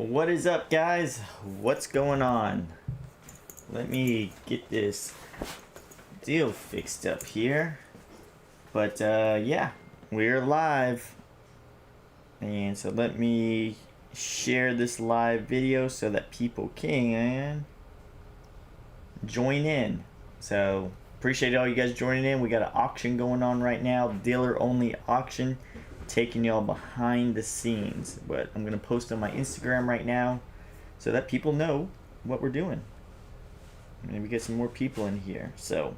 What is up, guys? What's going on? Let me get this deal fixed up here. But yeah, we're live. And so let me share this live video so that people can join in. So appreciate all you guys joining in. We got an auction going on right now, dealer only auction, taking y'all behind the scenes. But I'm gonna post on my Instagram right now so that people know what we're doing. Maybe get some more people in here. So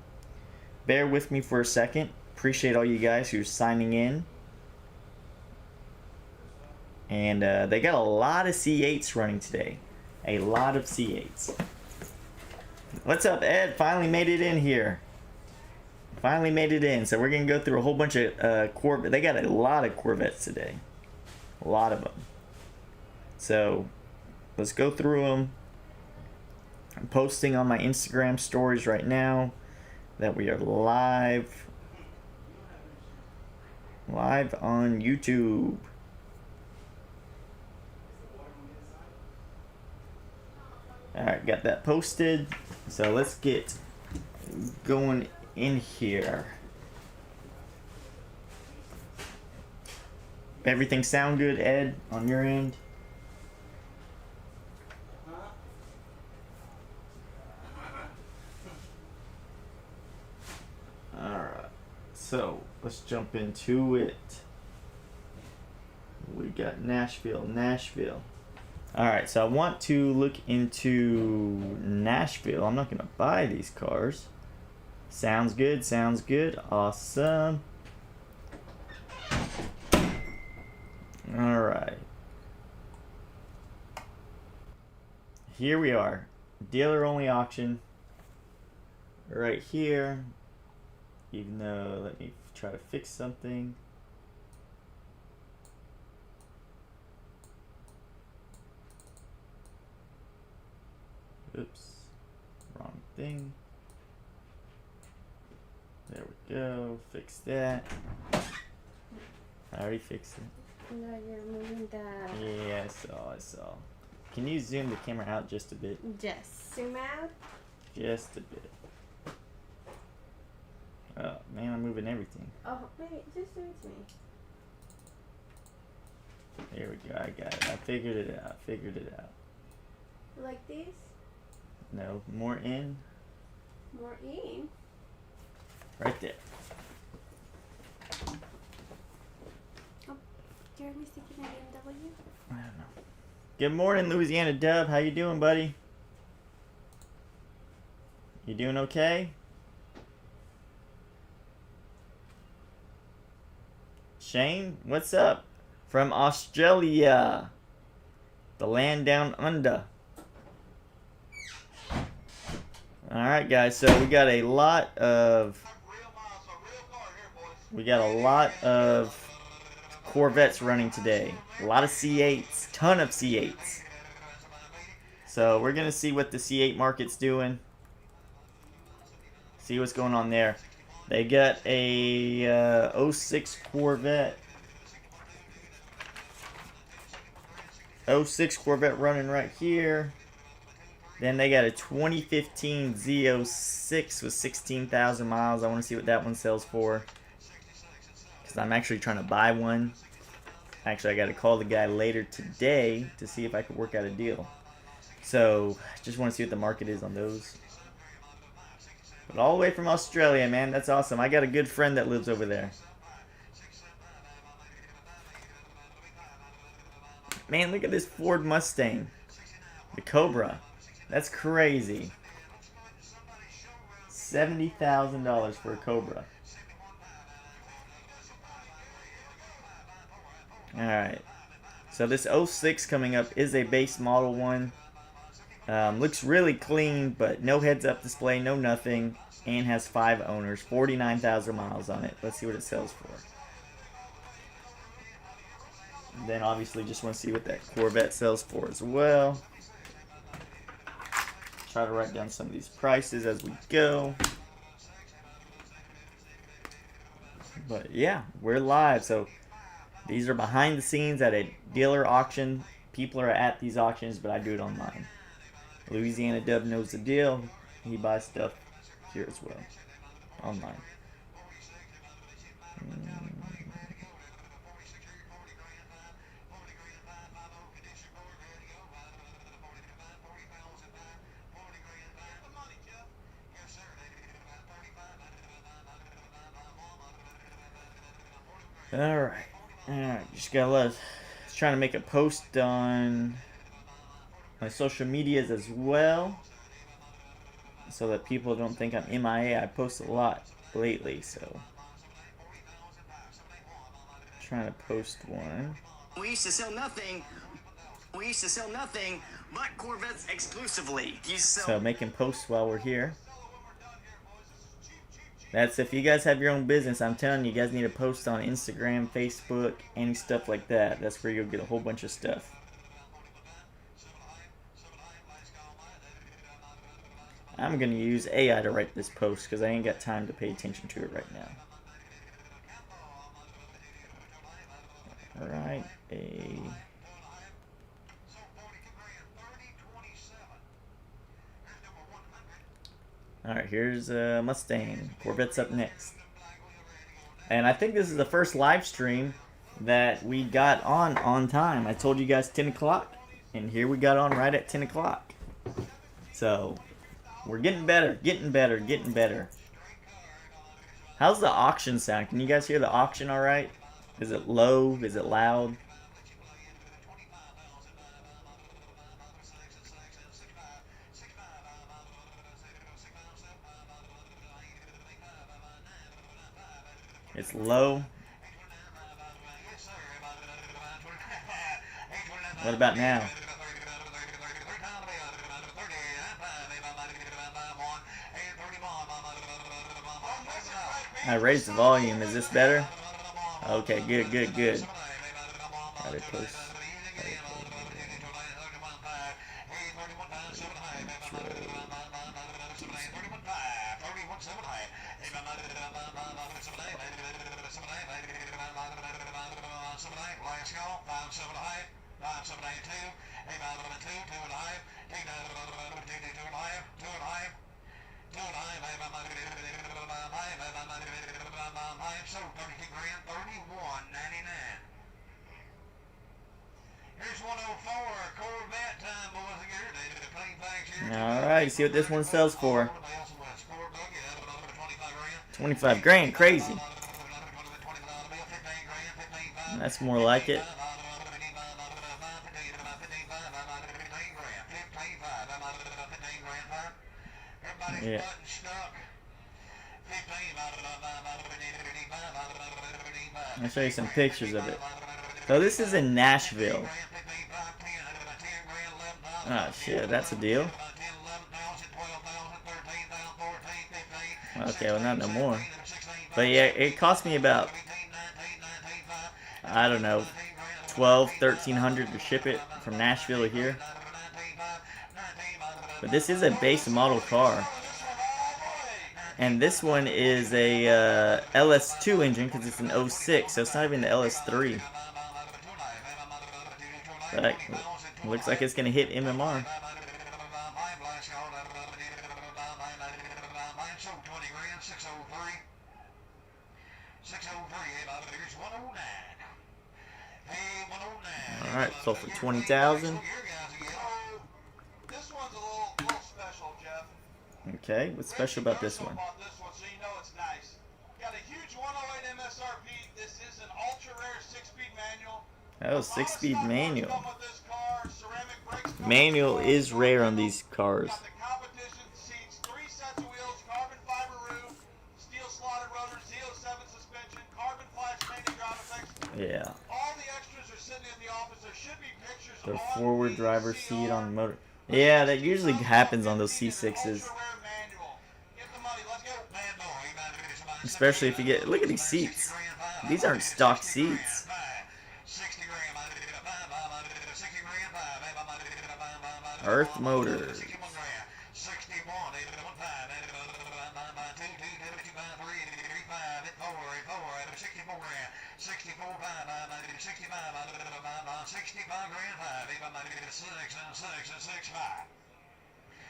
bear with me for a second. Appreciate all you guys who's signing in. And they got a lot of C8s running today. A lot of C8s. What's up, Ed? Finally made it in here. Finally made it in. So we're going to go through a whole bunch of Corvettes. They got a lot of Corvettes today. A lot of them. So let's go through them. I'm posting on my Instagram stories right now that we are live. Live on YouTube. Alright, got that posted. So let's get going in here. Everything sound good, Ed, on your end? Alright, so let's jump into it. We got Nashville. Alright, so I want to look into Nashville. I'm not going to buy these cars. Sounds good, awesome. Alright. Here we are. Dealer only auction. Right here. Even though, let me try to fix something. Oops, wrong thing. There we go, fix that. I already fixed it. No, you're moving the... Yeah, I saw. Can you zoom the camera out just a bit? Just zoom out. Just a bit. Oh, man, I'm moving everything. Oh, wait, just zoom to me. There we go, I got it. I figured it out. Like this? No, more in. More in? Right there. Oh, Jeremy's taking a BMW? I don't know. Good morning, Louisiana Dub. How you doing, buddy? You doing okay? Shane, what's up? From Australia. The land down under. Alright, guys, so we got a lot of Corvettes running today. A lot of C8s, ton of C8s. So we're gonna see what the C8 market's doing. See what's going on there. They got a 06 Corvette. 06 Corvette running right here. Then they got a 2015 Z06 with 16,000 miles. I want to see what that one sells for, because I'm actually trying to buy one. Actually, I got to call the guy later today to see if I could work out a deal. So, just want to see what the market is on those. But all the way from Australia, man. That's awesome. I got a good friend that lives over there. Man, look at this Ford Mustang. The Cobra. That's crazy. $70,000 for a Cobra. Alright. So this 06 coming up is a base model one. Looks really clean, but no heads-up display, no nothing. And has 5 owners. 49,000 miles on it. Let's see what it sells for. And then obviously just want to see what that Corvette sells for as well. Try to write down some of these prices as we go. But yeah, we're live. So these are behind the scenes at a dealer auction people are at these auctions, but I do it online. Louisiana Dub knows the deal. He buys stuff here as well, online. Alright. Just gotta trying to make a post on my social medias as well, so that people don't think I'm MIA. I post a lot lately, so trying to post one. We used to sell nothing. We used to sell nothing but Corvettes exclusively. So making posts while we're here. That's if you guys have your own business. I'm telling you, you guys need to post on Instagram, Facebook, any stuff like that. That's where you'll get a whole bunch of stuff. I'm going to use AI to write this post because I ain't got time to pay attention to it right now. Alright, Alright, here's Mustang. Corvette's up next. And I think this is the first live stream that we got on time. I told you guys 10 o'clock, and here we got on right at 10 o'clock. So, we're getting better, getting better, getting better. How's the auction sound? Can you guys hear the auction alright? Is it low? Is it loud? It's low. What about now? I raised the volume. Is this better? Okay, good, good, good. Got it close. Alright, see what this one sells for. 25 grand, crazy. That's more like it. Yeah. I'll show you some pictures of it. So this is in Nashville. Oh shit, that's a deal. Okay, well not no more. But yeah, it cost me about, I don't know, $1,200-1,300 to ship it from Nashville to here. But this is a base model car. And this one is a LS2 engine because it's an 06, so it's not even the LS3. But it looks like it's going to hit MMR. Alright, so for 20,000. Okay, what's special about this one? Oh, 6-speed manual. Manual is rare on these cars. Yeah. The forward driver's seat on the motor. Yeah, that usually happens on those C6s. Especially if you get, look at these seats. These aren't stock seats. Earth Motors.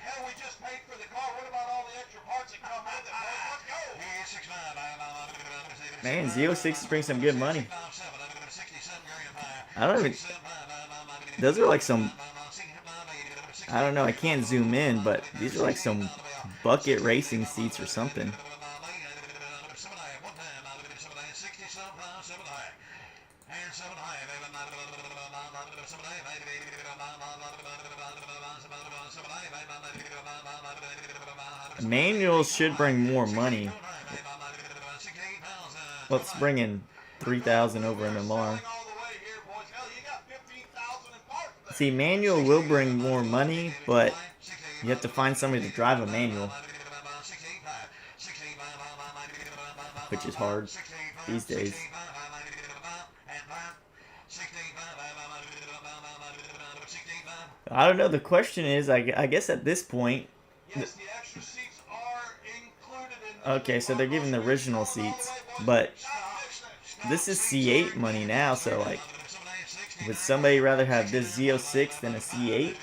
Hell, we just paid for the car. What about all the extra parts that come with it? Man, Z06 brings some good money. I don't even... Those are like some... I don't know, I can't zoom in, but these are like some bucket racing seats or something. Manuals should bring more money. Let's bring in 3,000 over MMR. See, manual will bring more money, but you have to find somebody to drive a manual, which is hard these days. I don't know. The question is, I guess at this point... Okay, so they're giving the original seats, but this is C8 money now, so like, would somebody rather have this Z06 than a C8?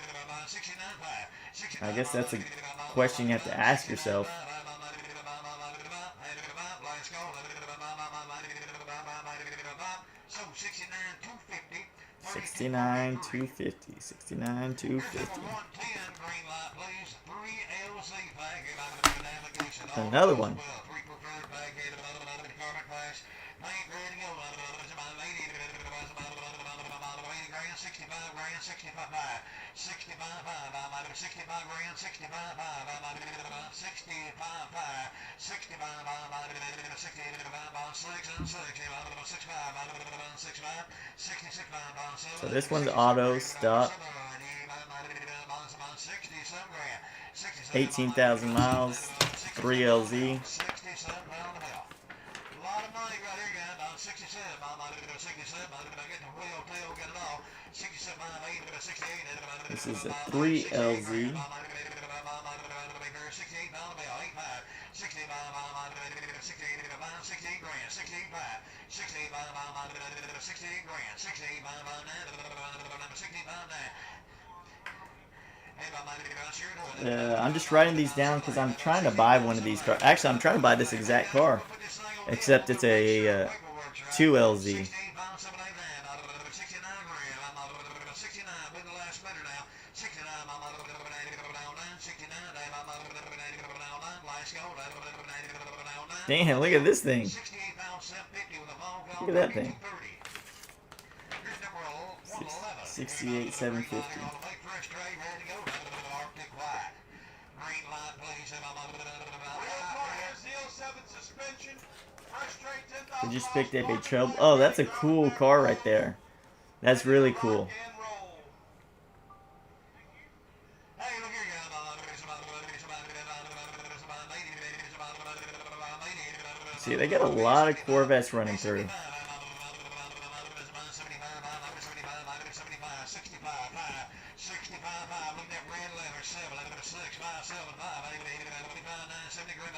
I guess that's a question you have to ask yourself. 69,250. 69,250. Another one. So this one's auto stop. 18,000 miles, 3 LZ. This is a 3 LZ. I'm just writing these down because I'm trying to buy one of these cars. Actually, I'm trying to buy this exact car, except it's a 2 LZ. Damn, look at this thing. Look at that thing. 68,750. We just picked up a trouble. Oh, that's a cool car right there. That's really cool. See, they got a lot of Corvettes running through.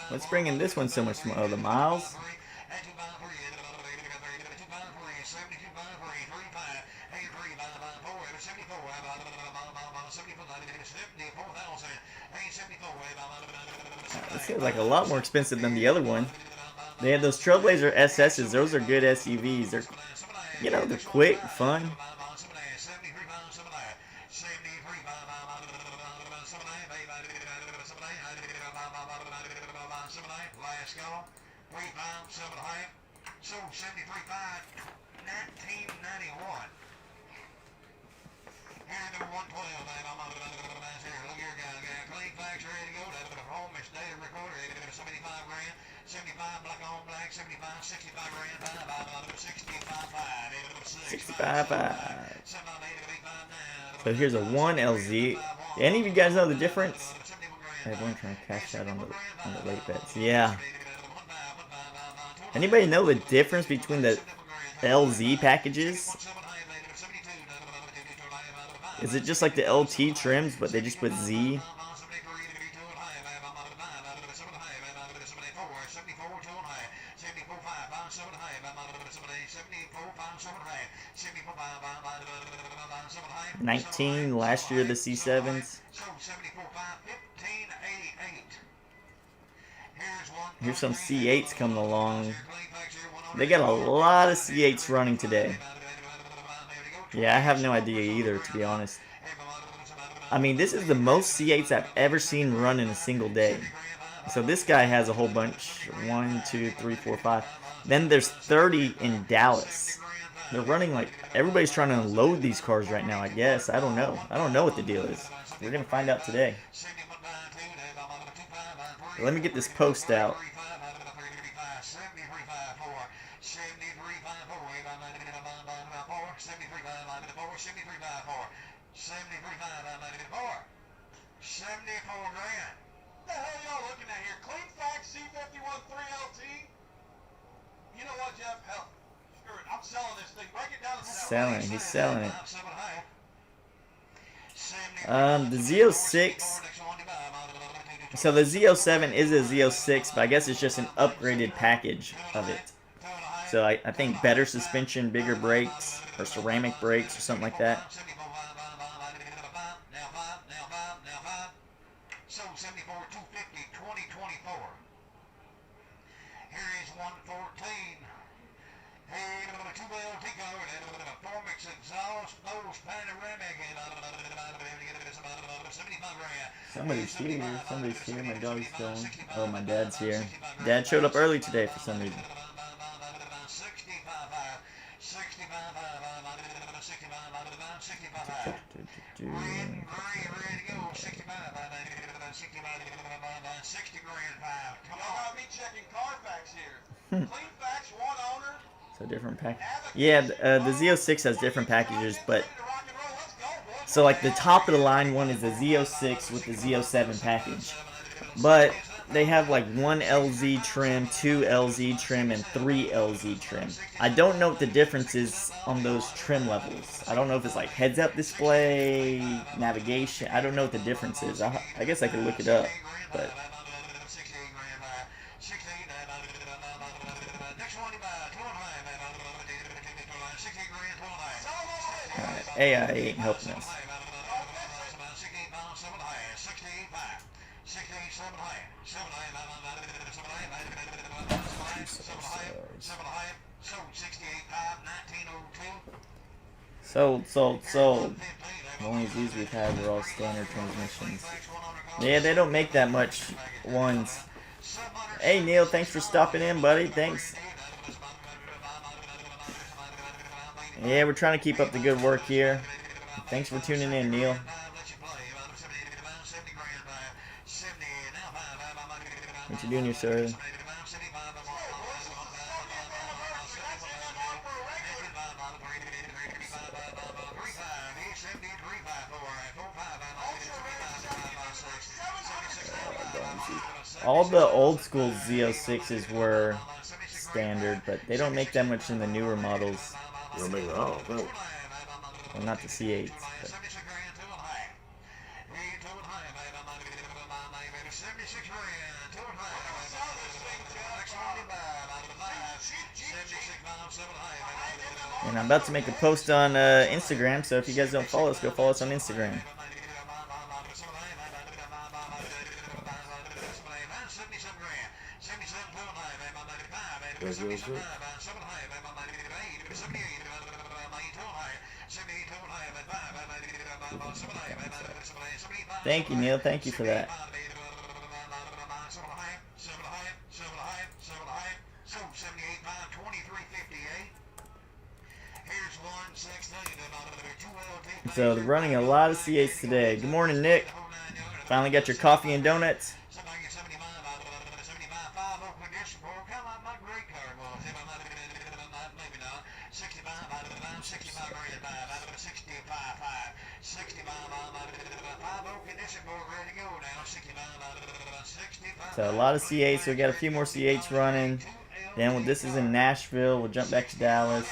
What's bringing this one so much more? Oh, the miles? This seems like a lot more expensive than the other one. They had those Trailblazer SS's. Those are good SUVs. They're, you know, they're quick, fun. So here's a 1 LZ. Any of you guys know the difference? Everyone trying to cash out on the late bets. Yeah. Anybody know the difference between the LZ packages? Is it just like the LT trims, but they just put Z? $19 last year, the C7s. Here's some C8s coming along. They got a lot of C8s running today. Yeah, I have no idea either, to be honest. I mean, this is the most C8s I've ever seen run in a single day. So this guy has a whole bunch. 1, 2, 3, 4, 5. Then there's 30 in Dallas. They're running like, everybody's trying to unload these cars right now, I guess. I don't know. I don't know what the deal is. We're going to find out today. Let me get this post out. The hell y'all looking at here? Clean Fax C51 3LT? You know what, Jeff? Hell, screw it. I'm selling this thing. Break it down and sell it. He's selling it. The Z06. So the Z07 is a Z06, but I guess it's just an upgraded package of it. So I think better suspension, bigger brakes, or ceramic brakes, or something like that. So 74 250 2024. Here is 114. Hey, 2LT card, Formix exhaust, nose panoramic, and 75 grand. Somebody's here. Somebody's here. My dog's going. Oh, my dad's here. Dad showed up early today for some reason. So different pack. Yeah, the Z06 has different packages, but so like the top of the line one is the Z06 with the Z07 package, but they have like 1 LZ trim, 2 LZ trim, and 3 LZ trim. I don't know what the difference is on those trim levels. I don't know if it's like heads-up display, navigation. I don't know what the difference is. I guess I could look it up, but. AI ain't helping us. Sold. The only of these we've had were all standard transmissions. Yeah, they don't make that much ones. Hey Neil, thanks for stopping in, buddy. Thanks. Yeah, we're trying to keep up the good work here. Thanks for tuning in, Neil. What you doing here, sir? All the old school Z06s were standard, but they don't make that much in the newer models. You'll make it all. Well, not the C8s. But. And I'm about to make a post on Instagram, so if you guys don't follow us, go follow us on Instagram. Thank you, Neil. Thank you for that. So they're running a lot of C8s today. Good morning, Nick. Finally got your coffee and donuts. So a lot of C8s, so we got a few more C8s running. Then this is in Nashville. We'll jump back to Dallas.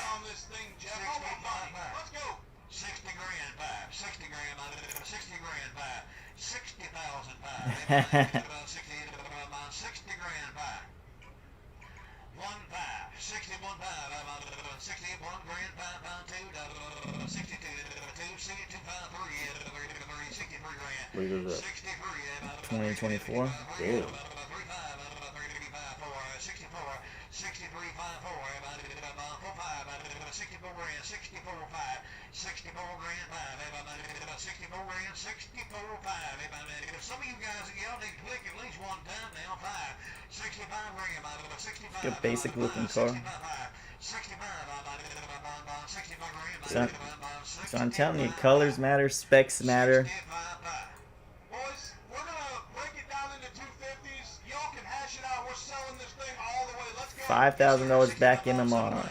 grand back. 61 grand, 62, 63 grand. What year is that? 2024. Damn. 5. Some of you guys, y'all need to click at least one time now. 5. 65 grand. 65. Good basic looking car. 65 So, so I'm telling you, colors matter, specs matter. Boys, we're gonna break it down into 250s. Y'all can hash it out. We're selling this thing all the way. Let's go. $5,000 back in tomorrow.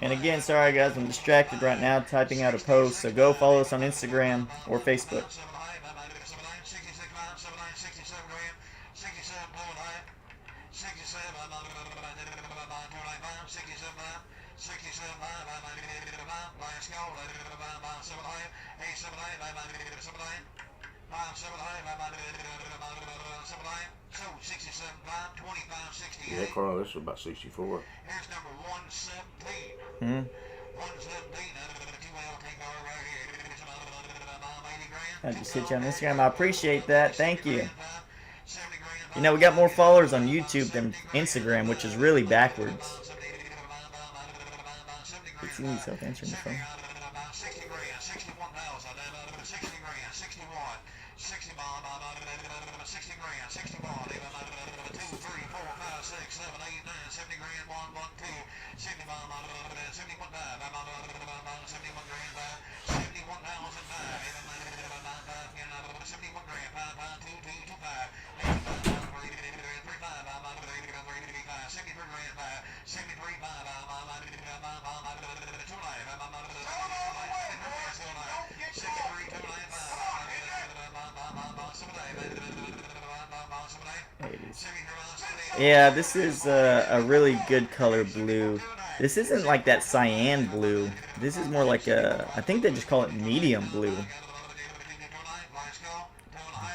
And again, sorry guys, I'm distracted right now typing out a post, so go follow us on Instagram or Facebook. Yeah, that car, this is about 64. Here's number 117. Hmm? 117. I just hit you on Instagram. I appreciate that. Thank you. You know, we got more followers on YouTube than Instagram, which is really backwards. It's easy self answering the phone. 60 grand, 61,000, 60 grand, 61, 60 grand, 61, 2, 3, 4, 5, 6, 7, 8, 9, 70 grand, 1, 1, 2, 70, 71, 71 grand, 71,000, 71 grand, 5, 2, 2, 2, 5, 73 grand, 73, Yeah, this is a really good color blue. This isn't like that cyan blue. This is more like I think they just call it medium blue.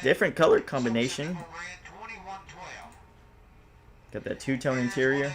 Different color combination. Got that two-tone interior.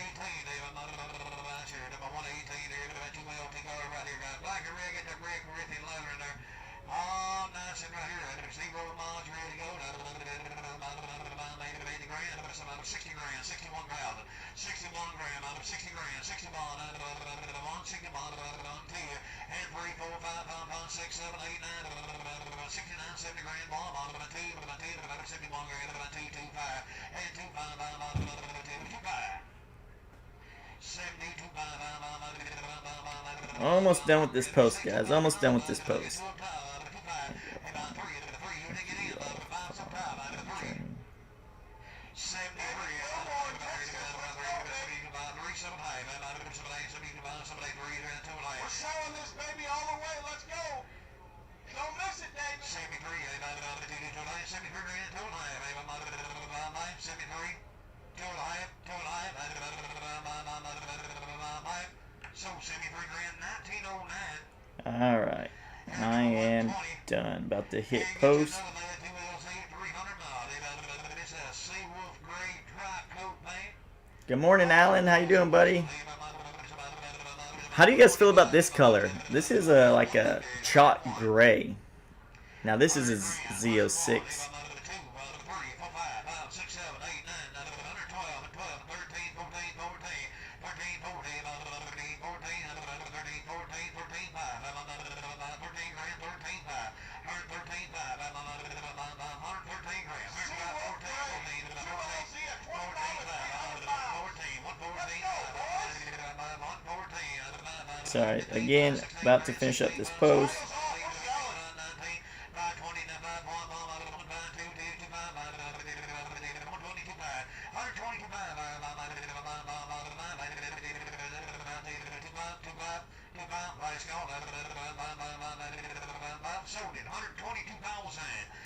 Almost done with this post, guys. Almost done with this post. Alright, I am done. About to hit post. Good morning, Alan. How you doing, buddy? How do you guys feel about this color? This is like a chalk gray. Now this is a Z06. Sorry, again, about to finish up this post.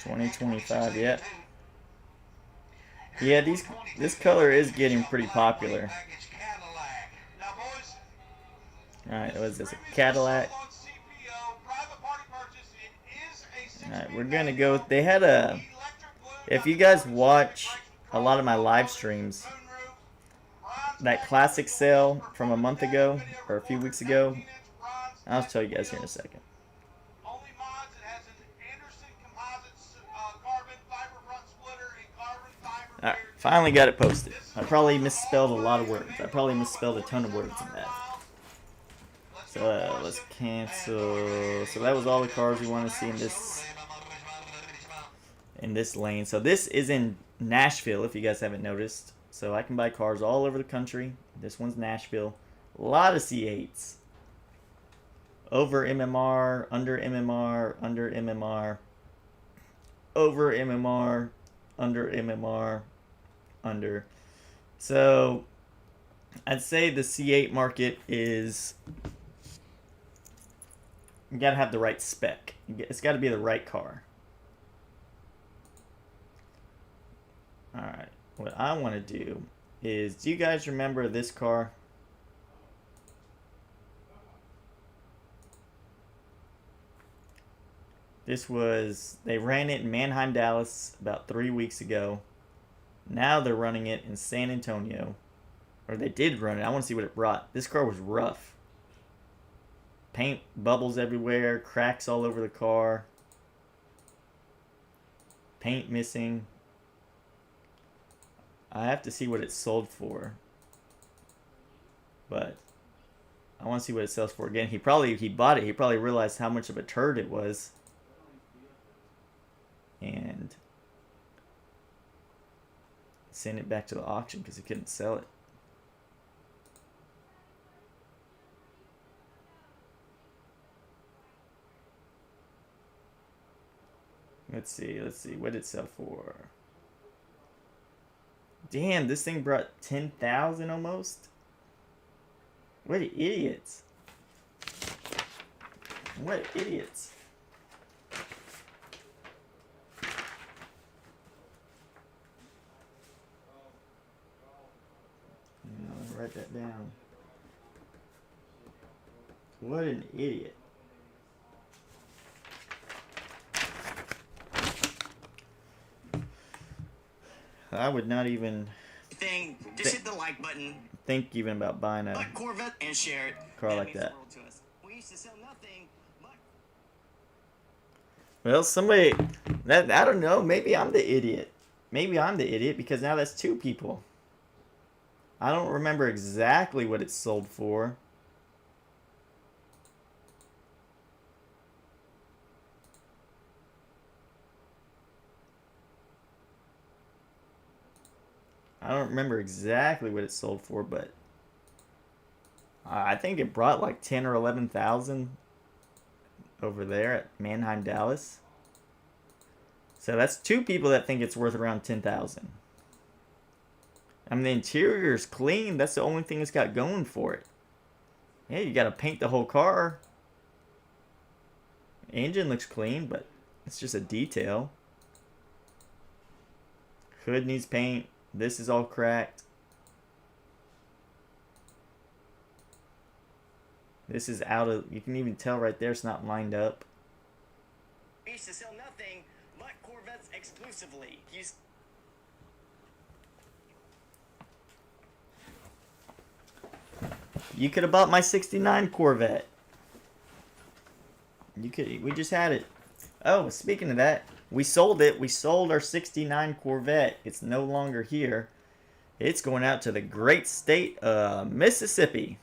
$20.25 yet. Yeah, this color is getting pretty popular. Now, boys, Alright, what is this? A Cadillac? on CPO, private party purchase. It is a Alright, 6-speed we're gonna manual. go. They had a. Electric blue, If got you the guys carbon watch ceramic a lot of my brakes, live control, streams, moonroof, bronze that back classic vehicle sale for from a month photostatic ago, video or a few recorder, weeks ago, 19-inch bronze I'll tip tell you guys here in a wheels. second. Only mods, it has an Anderson Composites carbon fiber front splitter and carbon fiber Alright, rear finally got it posted. I probably misspelled a lot of words. I probably misspelled a ton of words in that. So let's cancel. So that was all the cars we want to see in this lane. So this is in Nashville, if you guys haven't noticed. So I can buy cars all over the country. This one's Nashville. A lot of C8s. Over MMR, under MMR, under MMR, over MMR, under MMR, under. So I'd say the C8 market is, you gotta have the right spec. It's gotta be the right car. Alright, what I want to do is, do you guys remember this car? This was, they ran it in Mannheim, Dallas about 3 weeks ago. Now they're running it in San Antonio. Or they did run it. I want to see what it brought. This car was rough. Paint bubbles everywhere. Cracks all over the car. Paint missing. I have to see what it sold for. But I want to see what it sells for. Again, he bought it. He probably realized how much of a turd it was. And send it back to the auction because he couldn't sell it. Let's see, what did it sell for? Damn, this thing brought 10,000 almost? What idiots. What idiots. Write that down. What an idiot. I would not even Just hit the like button, think even about buying a like Corvette, and share it. car like means the that. world to us. We used to sell nothing but. Well, somebody, that, I don't know, maybe I'm the idiot. Maybe I'm the idiot because now that's two people. I don't remember exactly what it sold for. I don't remember exactly what it sold for, but I think it brought like 10 or 11,000 over there at Mannheim, Dallas. So that's two people that think it's worth around 10,000. I mean, the interior is clean. That's the only thing it's got going for it. Yeah, you got to paint the whole car. Engine looks clean, but it's just a detail. Hood needs paint. This is all cracked. This is out of, you can even tell right there it's not lined up. We used to sell nothing but Corvettes exclusively. You could have bought my 69 Corvette. You could, we just had it. Oh, speaking of that, we sold it. We sold our 69 Corvette. It's no longer here. It's going out to the great state of Mississippi.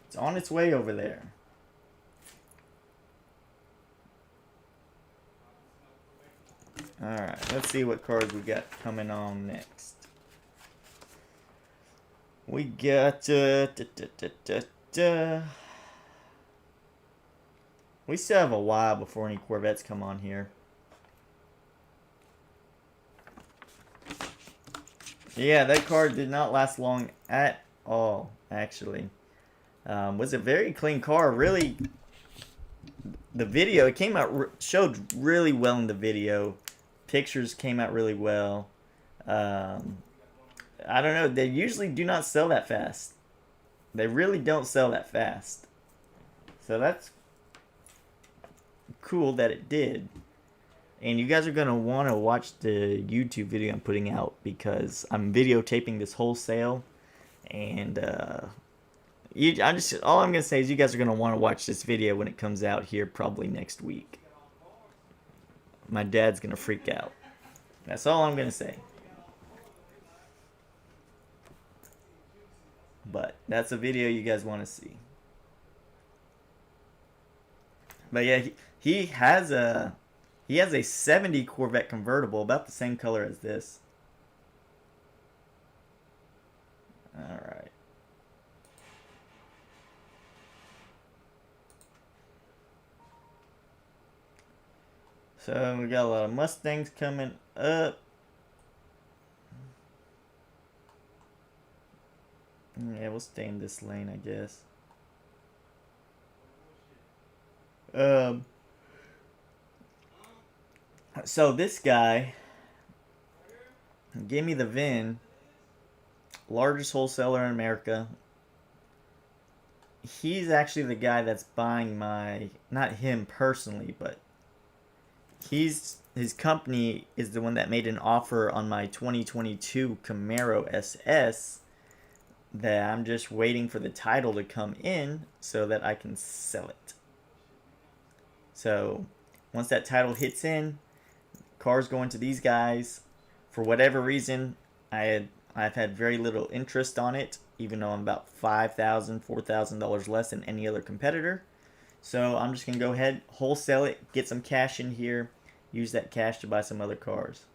It's on its way over there. Alright, let's see what cars we got coming on next. We got we still have a while before any Corvettes come on here. Yeah, that car did not last long at all, actually. Was a very clean car. Really, the video, it came out, showed really well in the video. Pictures came out really well. I don't know. They usually do not sell that fast. They really don't sell that fast. So that's cool that it did. And you guys are going to want to watch the YouTube video I'm putting out because I'm videotaping this whole sale. And all I'm going to say is you guys are going to want to watch this video when it comes out here probably next week. My dad's going to freak out. That's all I'm going to say. But that's a video you guys want to see. But yeah, he has a 70 Corvette convertible, about the same color as this. All right. So we got a lot of Mustangs coming up. Yeah, we'll stay in this lane, I guess. So this guy gave me the VIN, largest wholesaler in America. He's actually the guy that's buying my, not him personally, but his company is the one that made an offer on my 2022 Camaro SS that I'm just waiting for the title to come in so that I can sell it. So once that title hits in, car's going to these guys. For whatever reason, I've had very little interest on it, even though I'm about $5,000, $4,000 less than any other competitor. So I'm just going to go ahead, wholesale it, get some cash in here, use that cash to buy some other cars.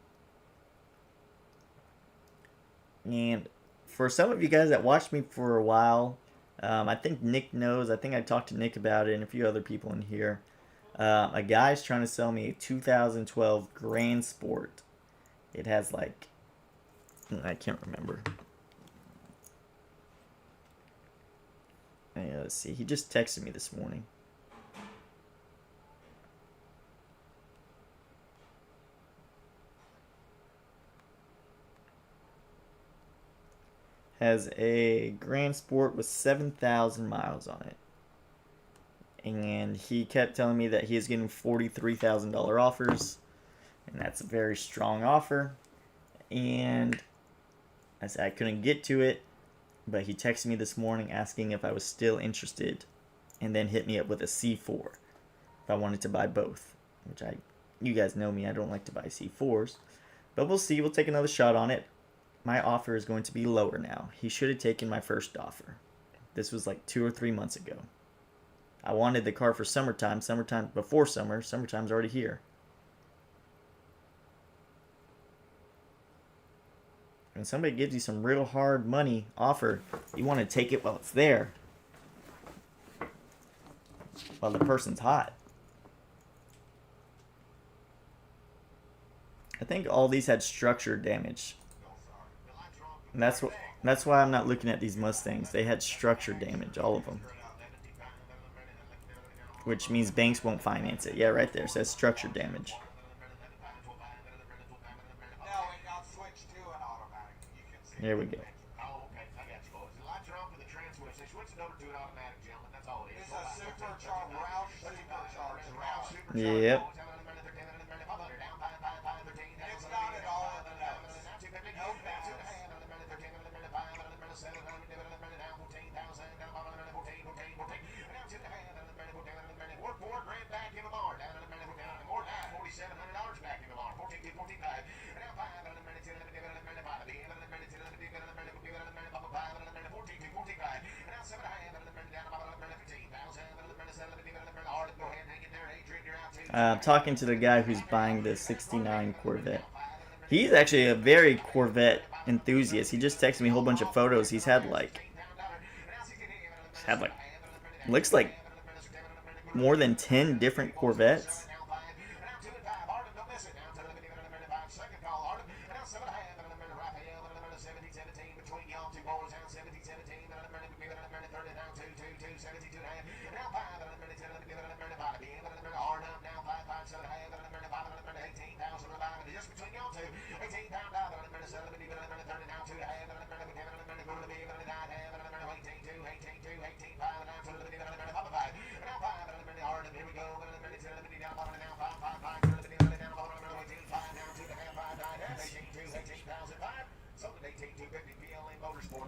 And for some of you guys that watched me for a while, I think Nick knows. I think I talked to Nick about it and a few other people in here. A guy's trying to sell me a 2012 Grand Sport. It has like, I can't remember. Let's see. He just texted me this morning. Has a Grand Sport with 7,000 miles on it. And he kept telling me that he is getting $43,000 offers. And that's a very strong offer. And I said I couldn't get to it. But he texted me this morning asking if I was still interested. And then hit me up with a C4. If I wanted to buy both. Which you guys know me, I don't like to buy C4s. But we'll see. We'll take another shot on it. My offer is going to be lower now. He should have taken my first offer. This was like 2 or 3 months ago. I wanted the car for summertime. Summertime before summer. Summertime's already here. When somebody gives you some real hard money offer, you want to take it while it's there. While the person's hot. I think all these had structure damage. And that's why I'm not looking at these Mustangs. They had structure damage, all of them. Which means banks won't finance it. Yeah, right there. It says structure damage. There we go. Yep. I'm talking to the guy who's buying the 69 Corvette. He's actually a very Corvette enthusiast. He just texted me a whole bunch of photos. He's had like looks like more than 10 different Corvettes.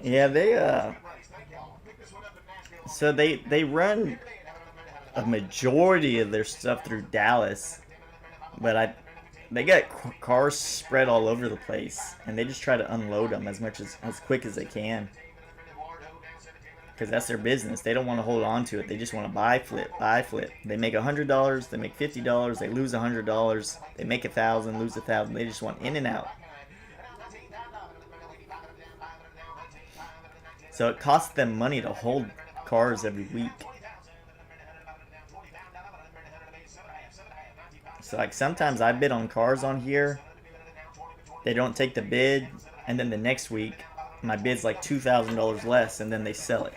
Yeah, so they run a majority of their stuff through Dallas, but they got cars spread all over the place, and they just try to unload them as quick as they can, because that's their business. They don't want to hold on to it. They just want to buy, flip, buy, flip. They make $100, they make $50, they lose $100, they make 1,000, lose 1,000. They just want in and out. So it costs them money to hold cars every week. So like sometimes I bid on cars on here, they don't take the bid, and then the next week my bid's like $2,000 less, and then they sell it.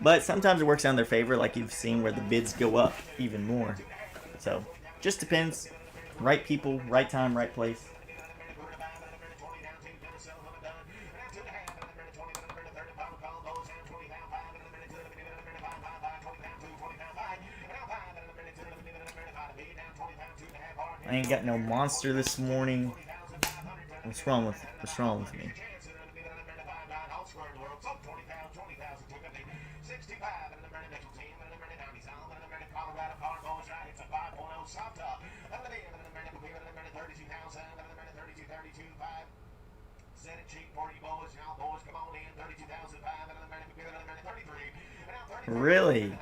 But sometimes it works out in their favor, like you've seen where the bids go up even more. So just depends. Right people, right time, right place. I ain't got no monster this morning. What's wrong with me? Really?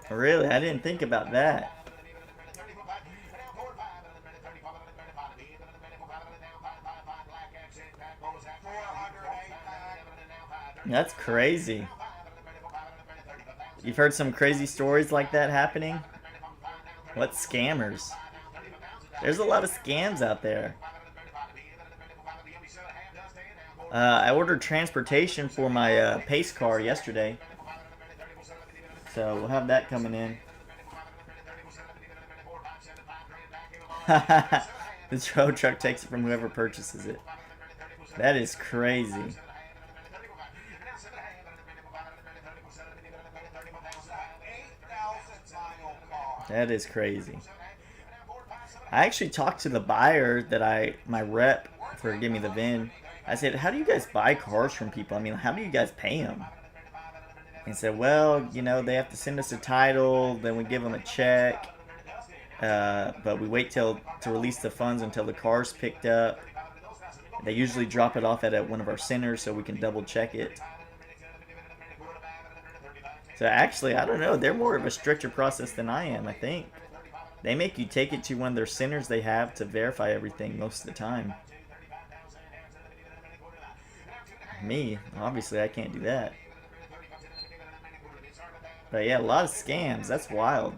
Really? I didn't think about that. That's crazy. You've heard some crazy stories like that happening? What scammers? There's a lot of scams out there. I ordered transportation for my pace car yesterday. So we'll have that coming in. The tow truck takes it from whoever purchases it. That is crazy. That is crazy. I actually talked to the buyer that my rep for give me the VIN. I said, how do you guys buy cars from people? I mean, how do you guys pay them? He said, well, you know, they have to send us a title, then we give them a check, but we wait to release the funds until the car's picked up. They usually drop it off at one of our centers so we can double check it. So actually, I don't know, they're more of a stricter process than I am, I think. They make you take it to one of their centers they have to verify everything most of the time. Me, obviously I can't do that. But yeah, a lot of scams. That's wild.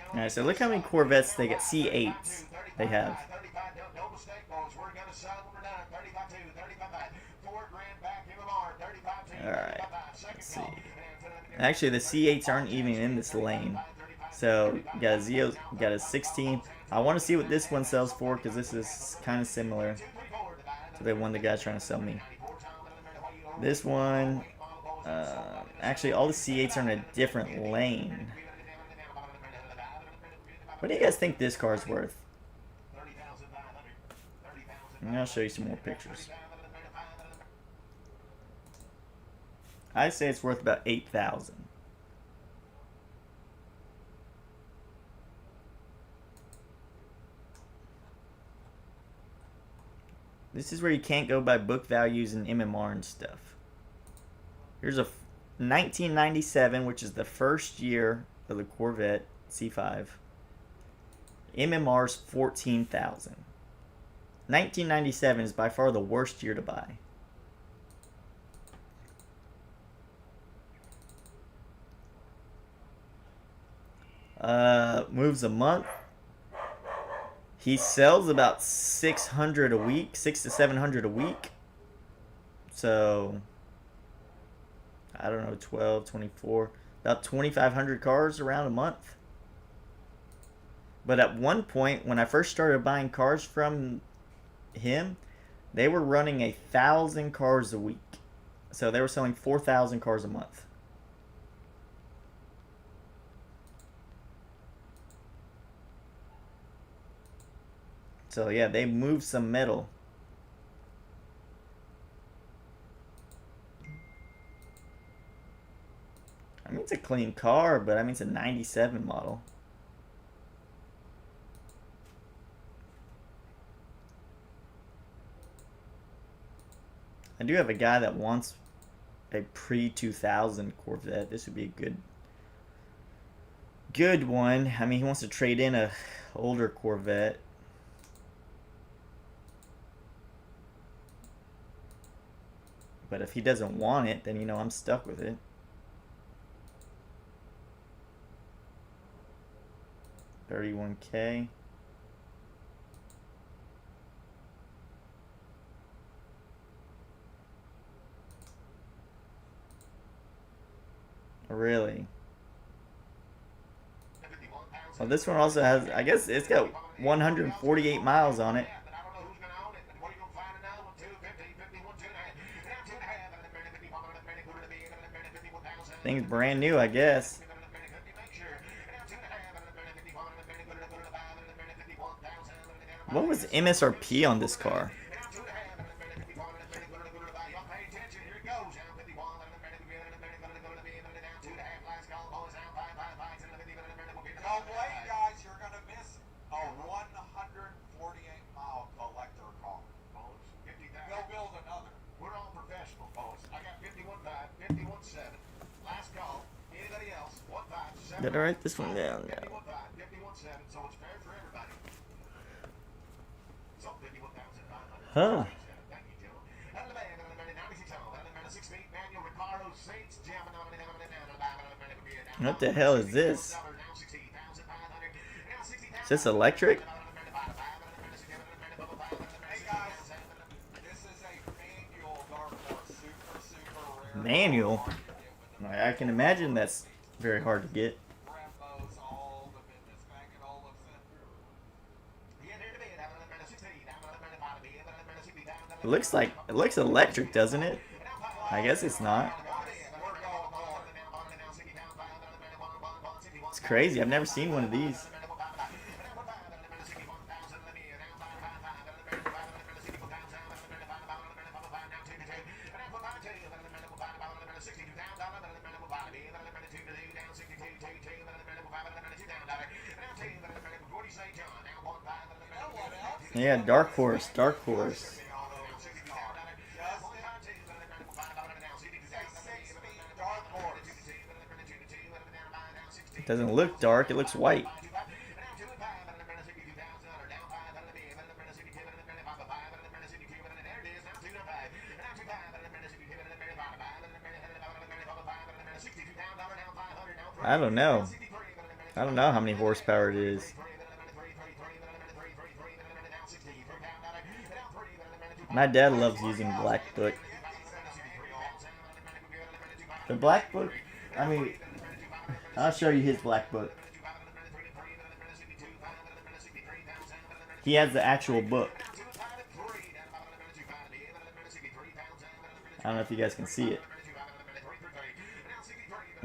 Alright, so look how many Corvettes they get. C8s they have. Alright, let's see. Actually, the C8s aren't even in this lane. So, you got a Zio, you got a 16. I want to see what this one sells for, because this is kind of similar to the one the guy's trying to sell me. This one, actually, all the C8s are in a different lane. What do you guys think this car's worth? And I'll show you some more pictures. I say it's worth about $8,000. This is where you can't go by book values and MMR and stuff. Here's a 1997, which is the first year of the Corvette C5. MMR's 14,000. 1997 is by far the worst year to buy. Moves a month. He sells about 600 a week, 600 to 700 a week. So, I don't know, 12, 24, about 2,500 cars around a month. But at one point, when I first started buying cars from him, they were running 1,000 cars a week. So they were selling 4,000 cars a month. So yeah, they moved some metal. I mean, it's a clean car, but I mean, it's a 97 model. I do have a guy that wants a pre-2000 Corvette. This would be a good one. I mean, he wants to trade in a older Corvette. But if he doesn't want it, then, you know, I'm stuck with it. $31K. Really? Well, this one also has, I guess it's got 148 miles on it. Thing's brand new, I guess. What was MSRP on this car? Did I write this one down? No. Huh. What the hell is this? Is this electric? Hey guys, this is a manual Dark Horse, super rare. Manual? I can imagine that's very hard to get. Brembo's all the business, back it all looks It looks electric, doesn't it? I guess it's not. It's crazy. I've never seen one of these. Yeah, Dark Horse, Dark Horse. It doesn't look dark, it looks white. I don't know. I don't know how many horsepower it is. My dad loves using Black Book. The Black Book, I mean, I'll show you his Black Book. He has the actual book. I don't know if you guys can see it.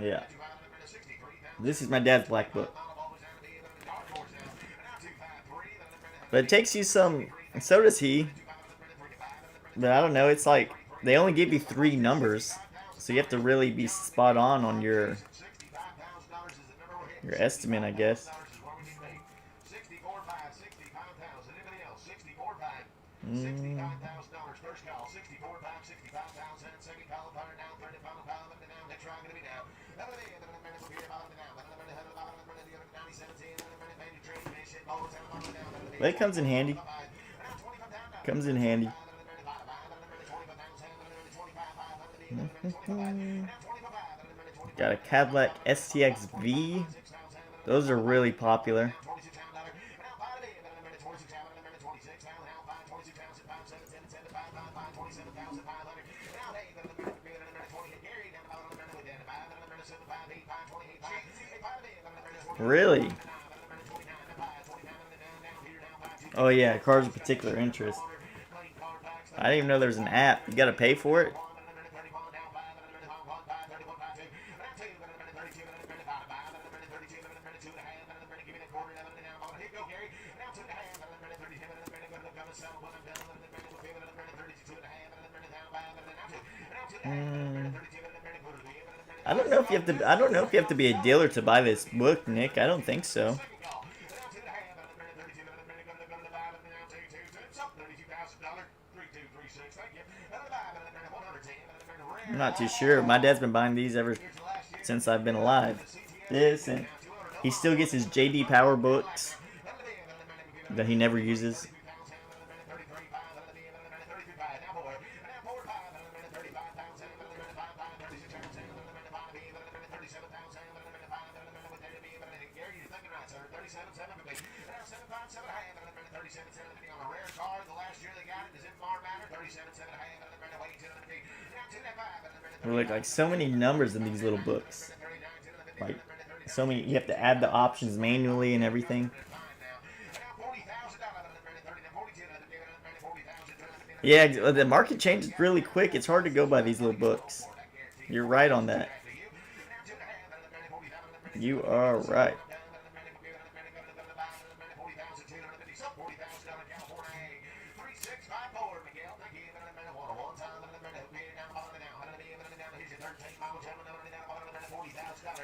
Yeah. This is my dad's Black Book. But it takes you some, and so does he. But I don't know, it's like, they only give you 3 numbers. So you have to really be spot on your estimate, I guess. But it comes in handy. Comes in handy. Got a Cadillac STX-V. Those are really popular. Really? Oh yeah, cars of particular interest. I didn't even know there was an app. You gotta pay for it? I don't know if you have to. I don't know if you have to be a dealer to buy this book, Nick. I don't think so. I'm not too sure. My dad's been buying these ever since I've been alive. This, and he still gets his JD Power books that he never uses. There are like so many numbers in these little books. Like so many, you have to add the options manually and everything. Yeah, the market changes really quick. It's hard to go by these little books. You're right on that. You are right.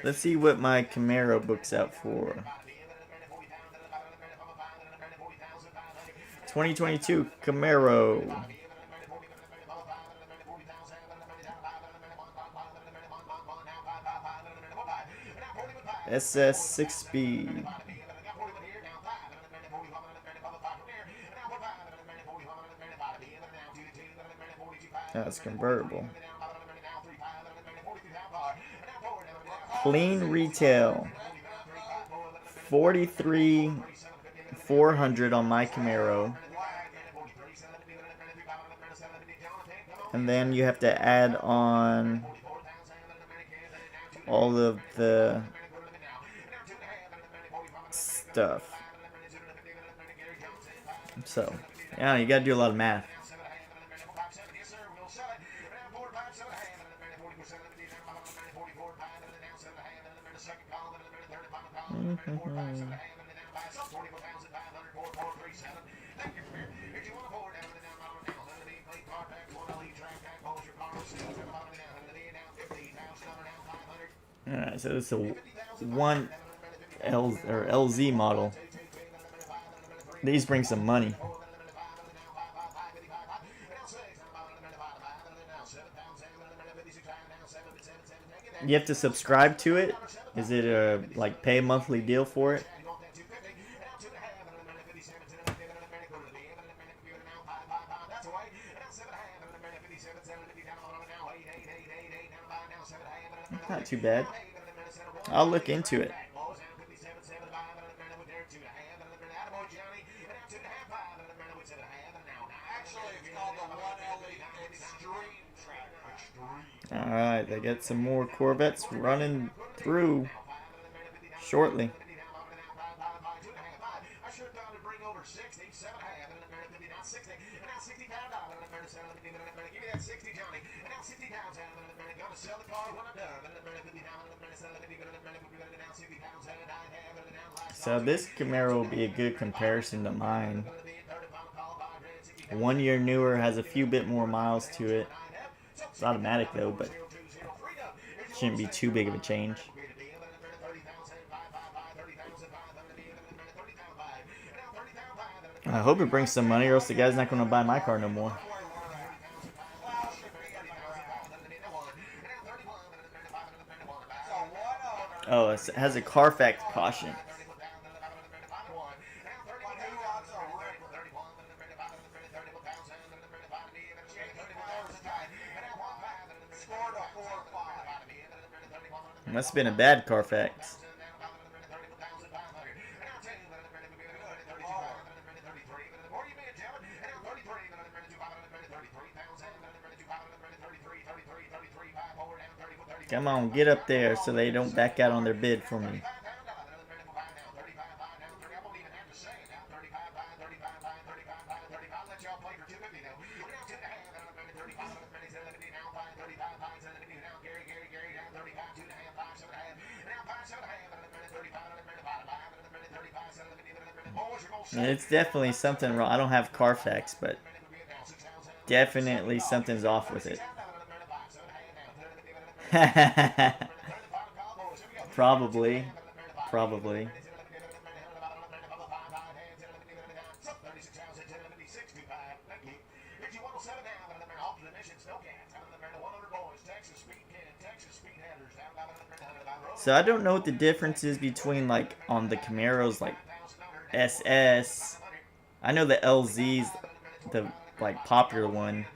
Let's see what my Camaro books out for. 2022 Camaro. SS 6-speed. That's convertible. Clean retail. 43,400 on my Camaro. And then you have to add on all of the stuff. So, yeah, you gotta do a lot of math. Alright, so it's a 1 L or LZ model. These bring some money. You have to subscribe to it? Is it a like pay a monthly deal for it? Not too bad. I'll look into it. Alright, they got some more Corvettes running through shortly. So this Camaro will be a good comparison to mine. 1 year newer, has a few bit more miles to it. It's automatic though, but shouldn't be too big of a change. I hope it brings some money, or else the guy's not going to buy my car no more. Oh, it has a Carfax caution. Must have been a bad Carfax. Come on, get up there so they don't back out on their bid for me. It's definitely something wrong. I don't have Carfax, but definitely something's off with it. Probably. Probably. So I don't know what the difference is between, like, on the Camaros, like SS. I know the LZ's the, like, popular one.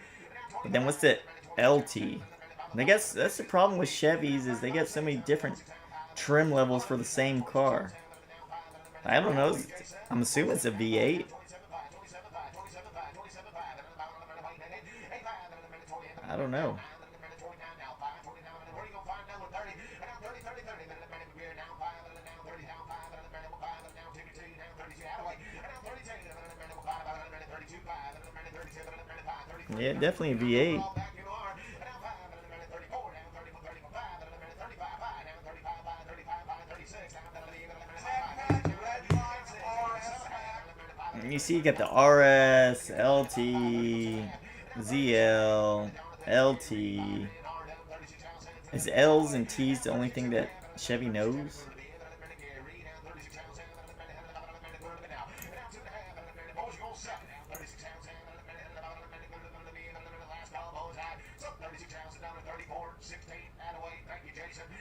But then what's the LT? And I guess that's the problem with Chevys, is they get so many different trim levels for the same car. I don't know. I'm assuming it's a V8. I don't know. Yeah, definitely a V8. You see, you got the RS, LT, ZL, LT. Is L's and T's the only thing that Chevy knows?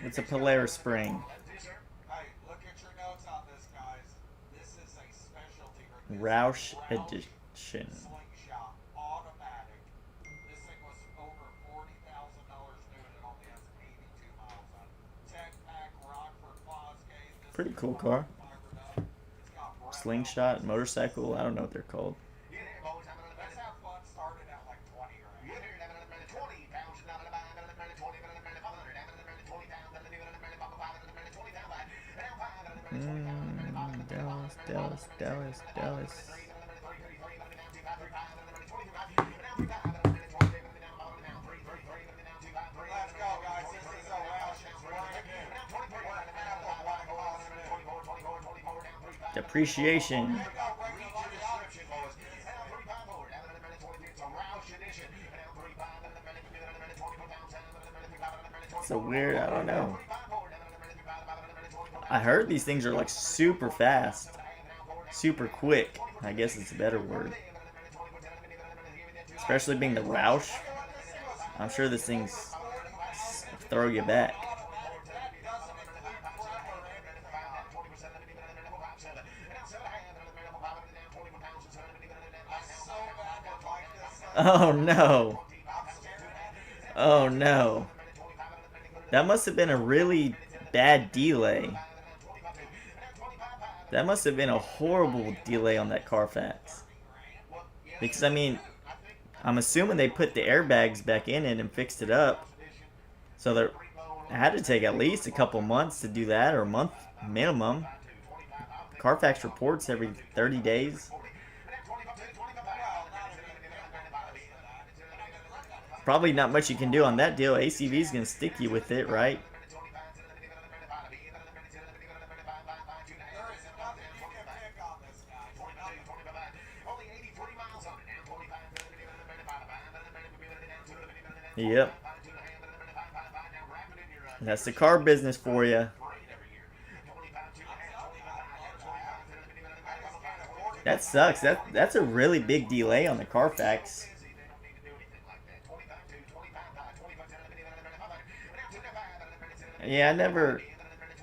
It's a Polaris spring. Hey, look at your notes on this, guys. This is a specialty. Roush edition. Slingshot automatic. This thing was over $40,000 new and it only has 82 miles on it. Tech Pack, Rockford, Fosgate. Pretty cool car. Slingshot, motorcycle, I don't know what they're called. Let's have fun. Started at like 20 grand. Dallas. Let's go, guys. This is a Roush. Depreciation. So weird, I don't know. I heard these things are like super fast. Super quick, I guess it's a better word. Especially being the Roush. I'm sure this thing's throw you back. Oh no. Oh no. That must have been a really bad delay. That must have been a horrible delay on that Carfax. Because, I mean, I'm assuming they put the airbags back in it and fixed it up. So it had to take at least a couple months to do that, or a month minimum. Carfax reports every 30 days. Probably not much you can do on that deal. ACV's going to stick you with it, right? Yep. That's the car business for you. That sucks. That's a really big delay on the Carfax. Yeah, I never...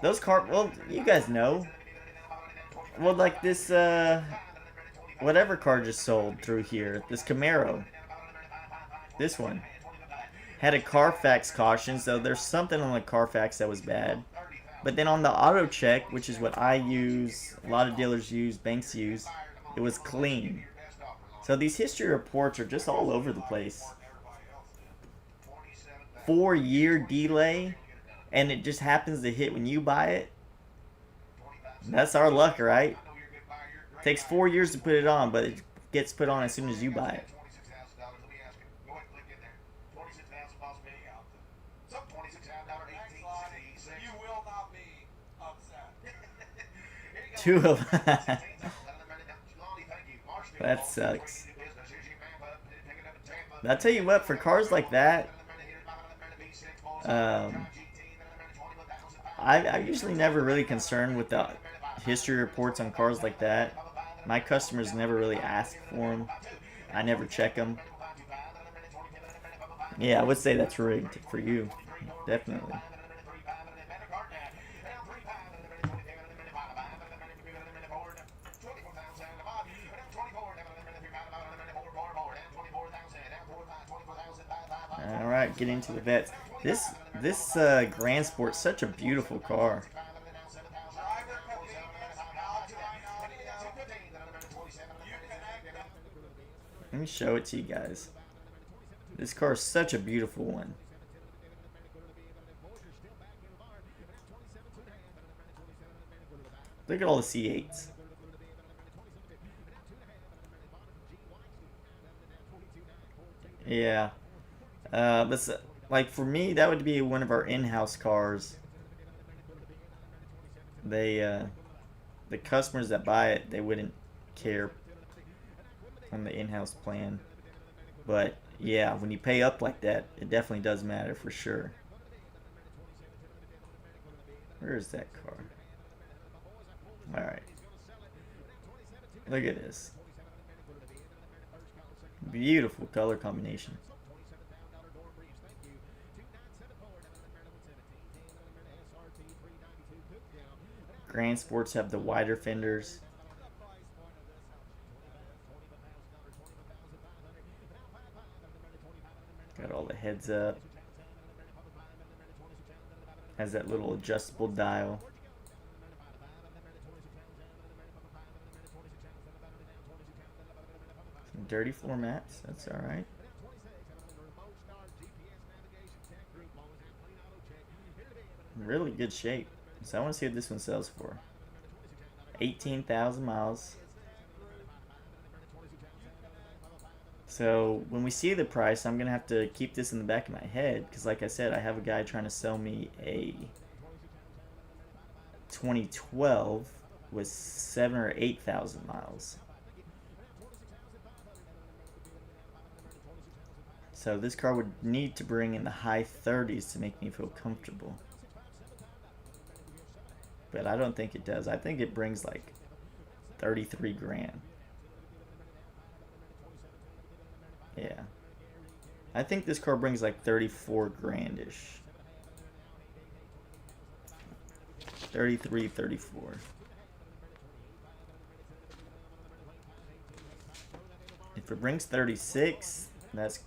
well, you guys know. Well, like this, whatever car just sold through here. This Camaro. This one. Had a Carfax caution, so there's something on the Carfax that was bad. But then on the auto check, which is what I use, a lot of dealers use, banks use, it was clean. So these history reports are just all over the place. 4-year delay, and it just happens to hit when you buy it. That's our luck, right? It takes 4 years to put it on, but it gets put on as soon as you buy it. That sucks. I'll tell you what, for cars like that, I'm usually never really concerned with the history reports on cars like that. My customers never really ask for them. I never check them. Yeah, I would say that's rigged for you. Definitely. All right, get into the vets. This Grand Sport's such a beautiful car. Let me show it to you guys. This car is such a beautiful one. Look at all the C8s. Yeah. But like for me, that would be one of our in-house cars. The customers that buy it, they wouldn't care on the in-house plan. But yeah, when you pay up like that, it definitely does matter for sure. Where is that car? Alright. Look at this. Beautiful color combination. Grand Sports have the wider fenders. Got all the heads up. Has that little adjustable dial. Some dirty floor mats, that's alright. Really good shape. So I want to see what this one sells for. 18,000 miles. So when we see the price, I'm going to have to keep this in the back of my head. Because like I said, I have a guy trying to sell me a 2012 with 7,000 or 8,000 miles. So this car would need to bring in the high 30s to make me feel comfortable. But I don't think it does. I think it brings like 33 grand. Yeah. I think this car brings like 34 grand-ish. 33, 34. If it brings 36, that's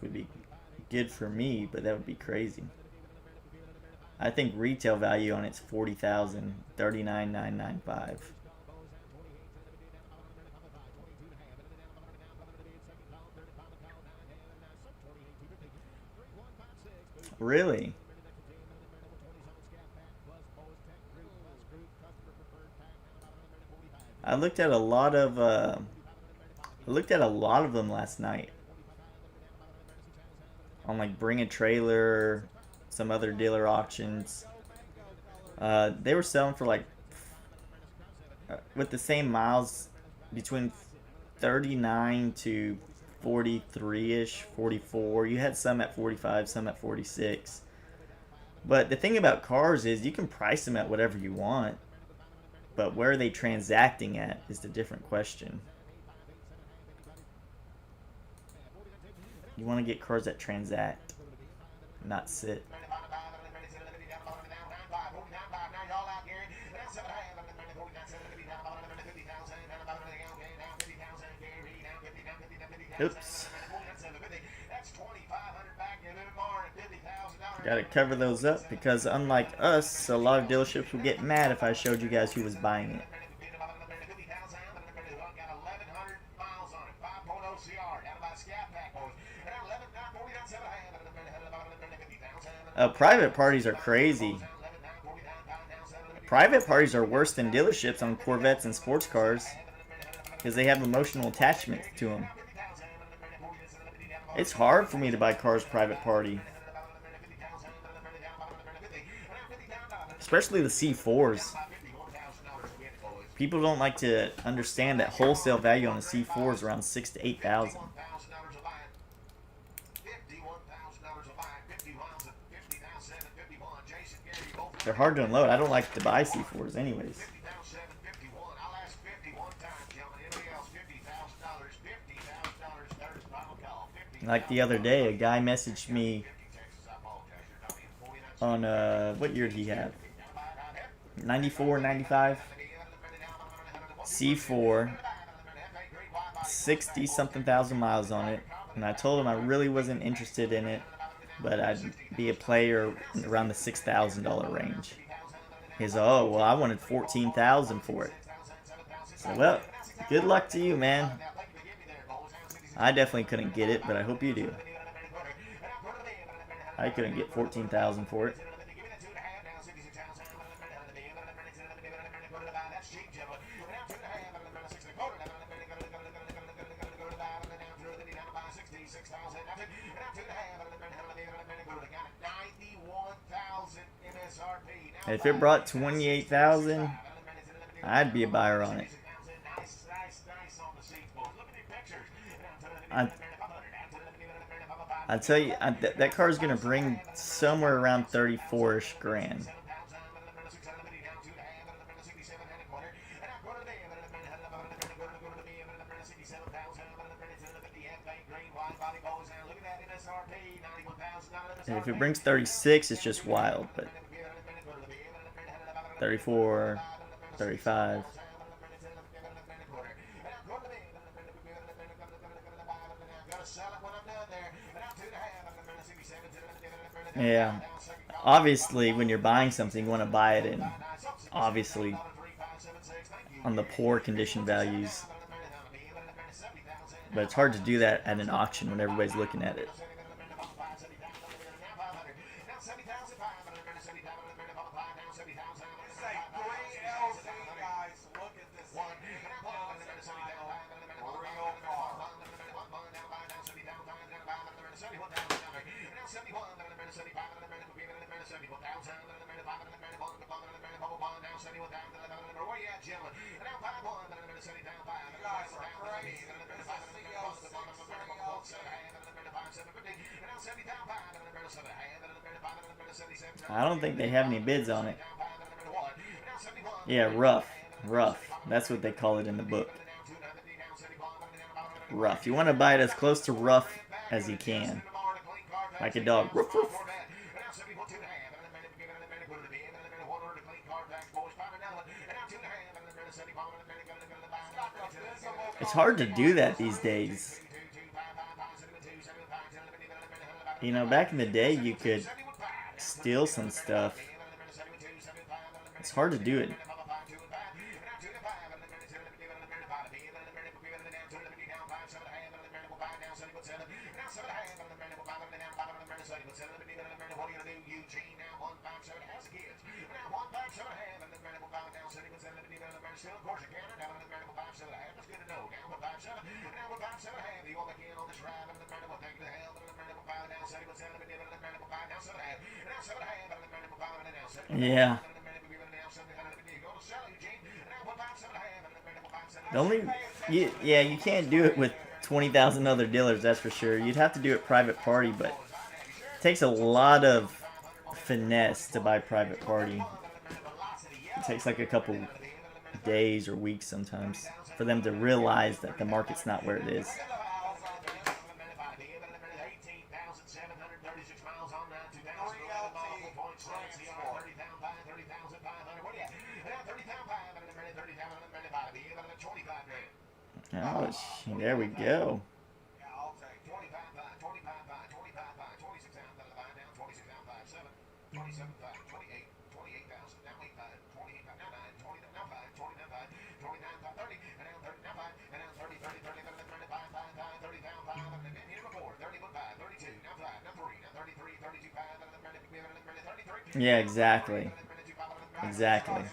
would be good for me, but that would be crazy. I think retail value on it's 40,000, 39,995. Really? I looked at a lot of them last night on like Bring a Trailer, some other dealer auctions. They were selling for like with the same miles between 39 to 43-ish, 44. You had some at 45, some at 46. But the thing about cars is you can price them at whatever you want, but where are they transacting at is the different question. You want to get cars that transact, not sit. Oops. Gotta cover those up because unlike us, a lot of dealerships would get mad if I showed you guys who was buying it. Private parties are crazy. Private parties are worse than dealerships on Corvettes and sports cars because they have emotional attachment to them. It's hard for me to buy cars private party. Especially the C4s. People don't like to understand that wholesale value on a C4 is around 6,000 to 8,000. They're hard to unload. I don't like to buy C4s anyways. Like the other day, a guy messaged me on, what year did he have? 94, 95? C4, 60-something thousand miles on it. And I told him I really wasn't interested in it, but I'd be a player around the $6,000 range. He's like, oh, well, I wanted $14,000 for it. So, well, good luck to you, man. I definitely couldn't get it, but I hope you do. I couldn't get $14,000 for it. If it brought 28,000, I'd be a buyer on it. I tell you, that car is gonna bring somewhere around 34-ish grand. And if it brings 36, it's just wild, but 34, 35. Yeah. Obviously, when you're buying something, you want to buy it in, obviously, on the poor condition values. But it's hard to do that at an auction when everybody's looking at it. I don't think they have any bids on it. Yeah, rough. Rough. That's what they call it in the book. Rough. You want to buy it as close to rough as you can. Like a dog. Ruff, ruff. It's hard to do that these days. You know, back in the day, you could steal some stuff. It's hard to do it. Yeah. The only, you can't do it with 20,000 other dealers, that's for sure. You'd have to do it private party, but it takes a lot of finesse to buy private party. It takes like a couple days or weeks sometimes for them to realize that the market's not where it is. Oh, there we go. Yeah, exactly. Exactly.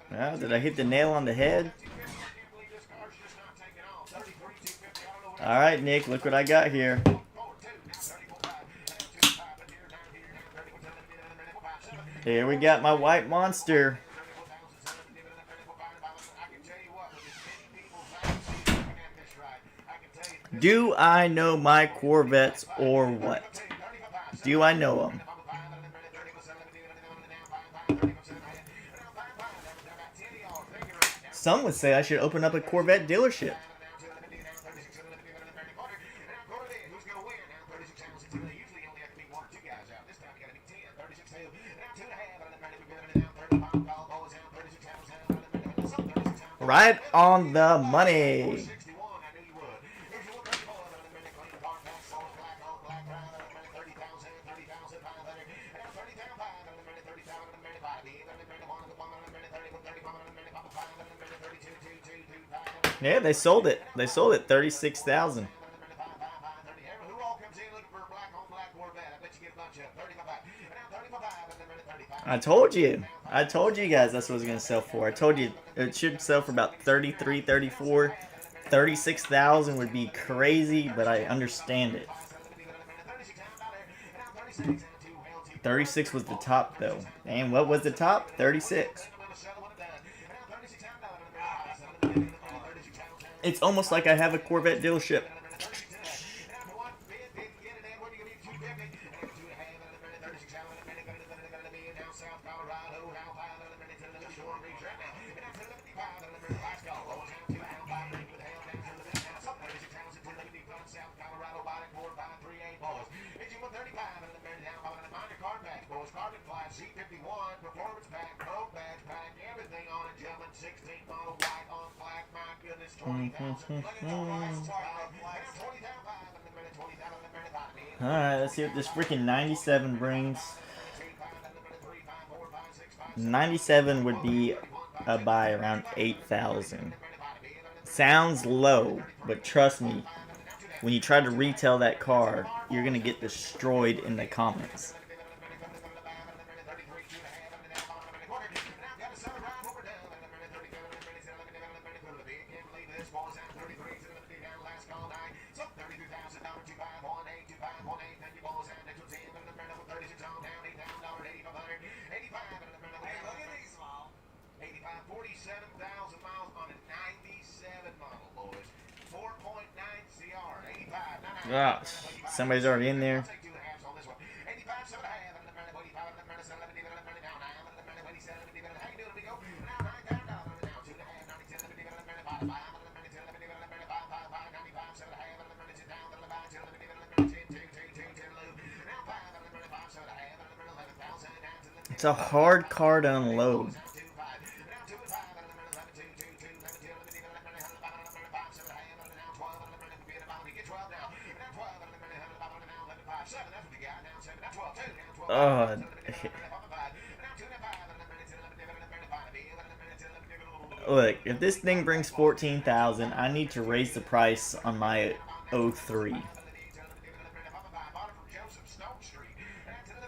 Well, did I hit the nail on the head? Alright, Nick, look what I got here. Here we got my white monster. Do I know my Corvettes or what? Do I know them? Some would say I should open up a Corvette dealership. Right on the money. Yeah, they sold it. They sold it 36,000. I told you. I told you guys that's what it was going to sell for. I told you it should sell for about 33, 34. 36,000 would be crazy, but I understand it. 36 was the top, though. And what was the top? 36. It's almost like I have a Corvette dealership. Alright, let's see what this freaking 97 brings. 97 would be a buy around 8,000. Sounds low, but trust me, when you try to retail that car, you're going to get destroyed in the comments. Ah, somebody's already in there. It's a hard car to unload. Look, if this thing brings 14,000, I need to raise the price on my 03.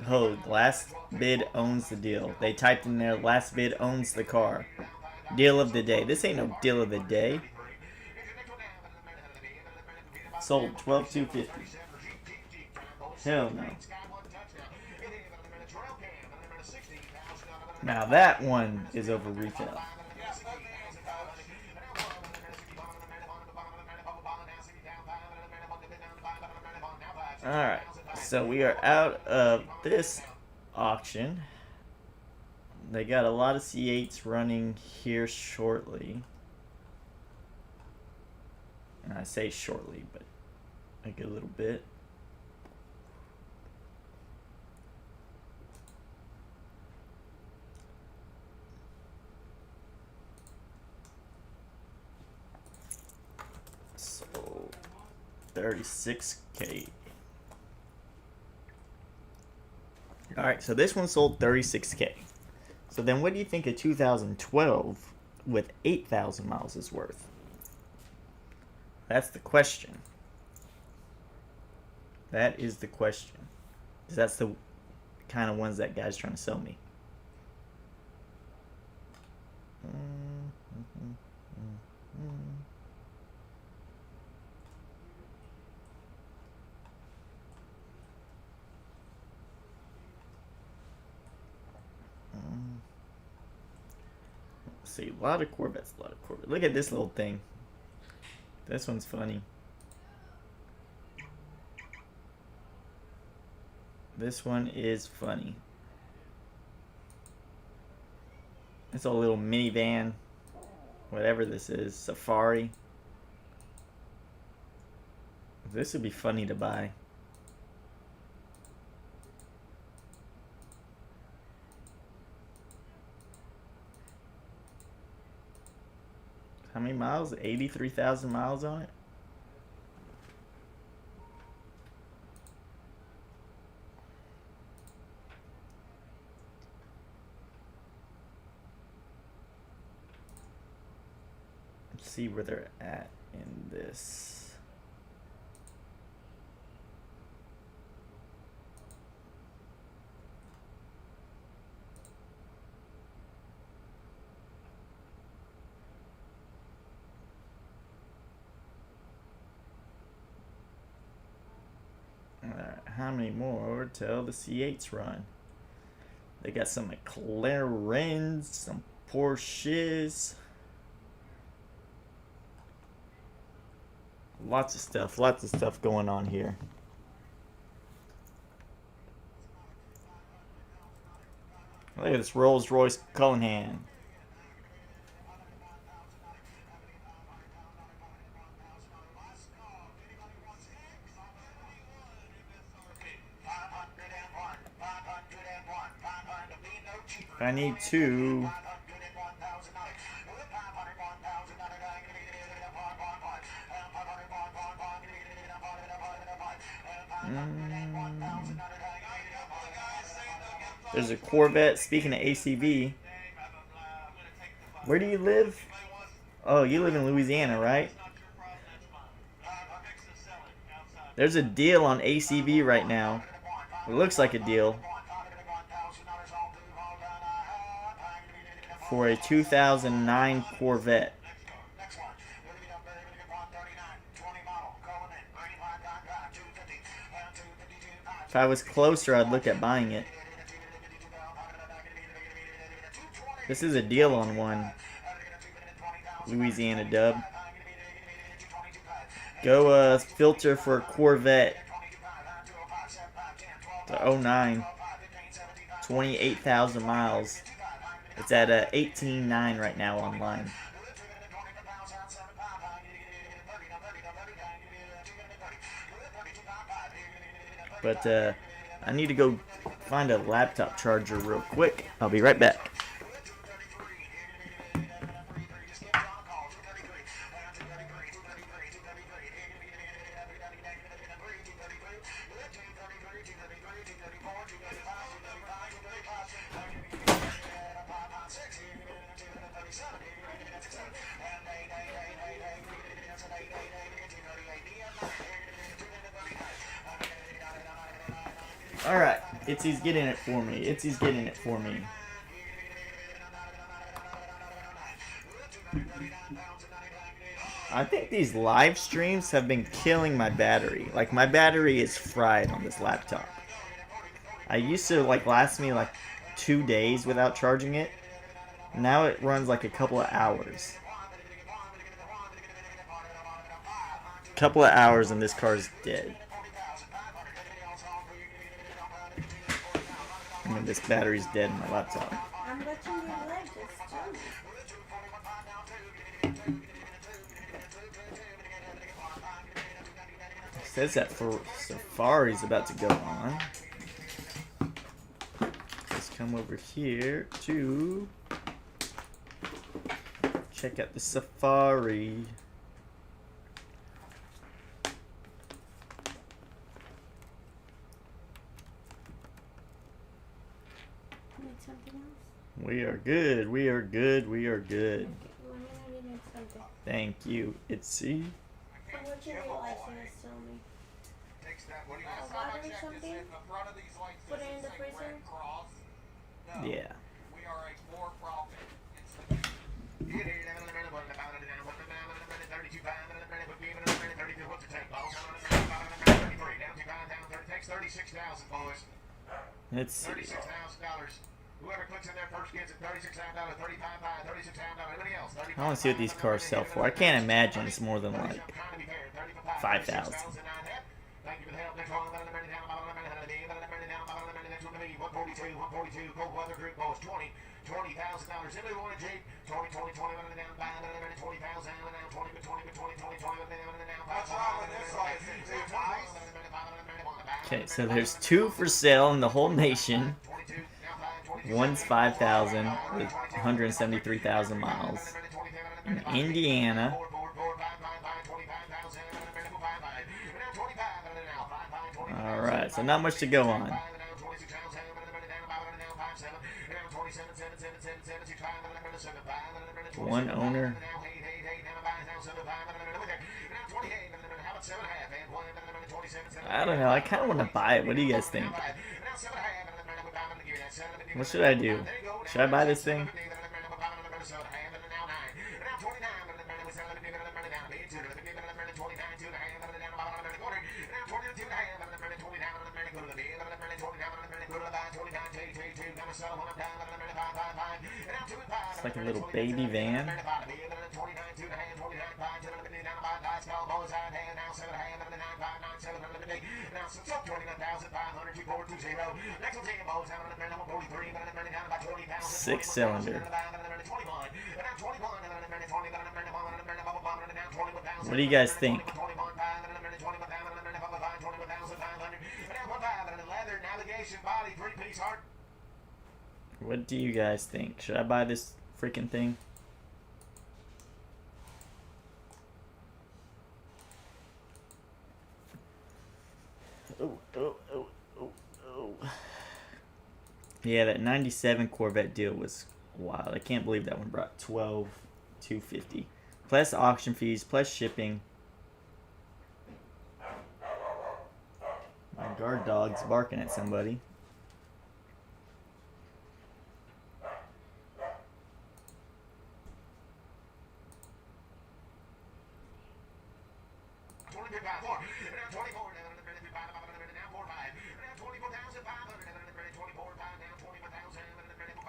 Oh, last bid owns the deal. They typed in there, last bid owns the car. Deal of the day. This ain't no deal of the day. Sold 12,250. Hell no. Now that one is over retail. Alright, so we are out of this auction. They got a lot of C8s running here shortly. And I say shortly, but like a little bit. So 36K. Alright, so this one sold 36K. So then what do you think a 2012 with 8,000 miles is worth? That's the question. That is the question. 'Cause that's the kind of ones that guy's trying to sell me. See, a lot of Corvettes, a lot of Corvettes. Look at this little thing. This one's funny. This one is funny. It's a little minivan. Whatever this is. Safari. This would be funny to buy. How many miles? 83,000 miles on it? Let's see where they're at in this. How many more till the C8s run? They got some McLarens, some Porsches. Lots of stuff going on here. Look at this Rolls Royce Cullinan. I need two. There's a Corvette. Speaking of ACV, where do you live? Oh, you live in Louisiana, right? There's a deal on ACV right now. It looks like a deal. For a 2009 Corvette. If I was closer, I'd look at buying it. This is a deal on one. Louisiana dub. Go filter for a Corvette. The 09. 28,000 miles. It's at 18.9 right now online. But I need to go find a laptop charger real quick. I'll be right back. Alright, Itzy's getting it for me. Itzy's getting it for me. I think these live streams have been killing my battery. Like, my battery is fried on this laptop. I used to, like, last me, like, 2 days without charging it. Now it runs, like, a couple of hours. Couple of hours and this car's dead. I mean, this battery's dead in my laptop. I'm watching your live, just tell me. It says that for Safari's about to go on. Let's come over here to check out the Safari. Need something else? We are good. We are good. We are good. Okay, let me know if you need something. Thank you, Itzy. I'm watching your live, so just tell me. Takes that, what do you A water or something? in the front of these lights? Put it in the does say freezer? Red Cross? No. Yeah. We are a for-profit institution. Takes 36,000, boys. Let's see. $36,000. Whoever clicks in there first I want to see what these cars sell for. I can't imagine it's more than like 5,000. Okay, so there's 2 for sale in the whole nation. One's 5,000 with 173,000 miles. In Indiana. Alright, so not much to go on. One owner. I don't know, I kind of want to buy it. What do you guys think? What should I do? Should I buy this thing? It's like a little baby van. Six-cylinder. What do you guys think? What do you guys think? Should I buy this freaking thing? Oh. Yeah, that 97 Corvette deal was wild. I can't believe that one brought $12,250. Plus auction fees, plus shipping. My guard dog's barking at somebody.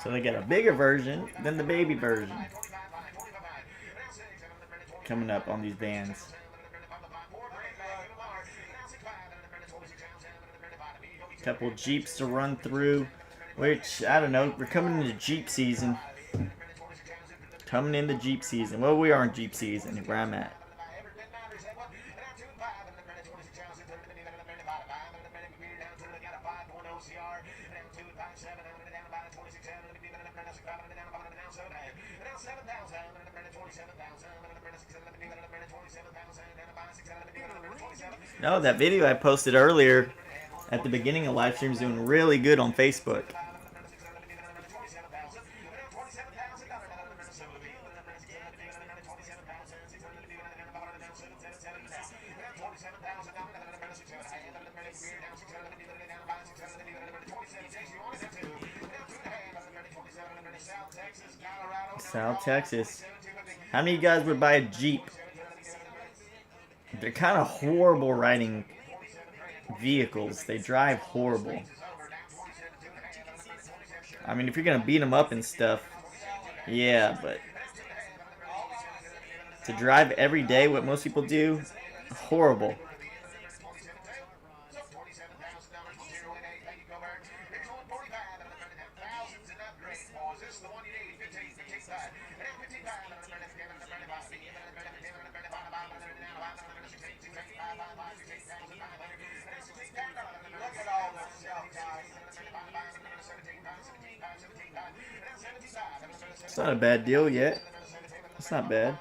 So they got a bigger version than the baby version coming up on these vans. Couple Jeeps to run through, which, I don't know, we're coming into Jeep season. Coming into Jeep season. Well, we are in Jeep season where I'm at. No, that video I posted earlier at the beginning of live stream is doing really good on Facebook. South Texas. How many of you guys would buy a Jeep? They're kind of horrible riding vehicles. They drive horrible. I mean, if you're going to beat them up and stuff, yeah, but to drive every day, what most people do, horrible. It's not a bad deal yet. It's not bad.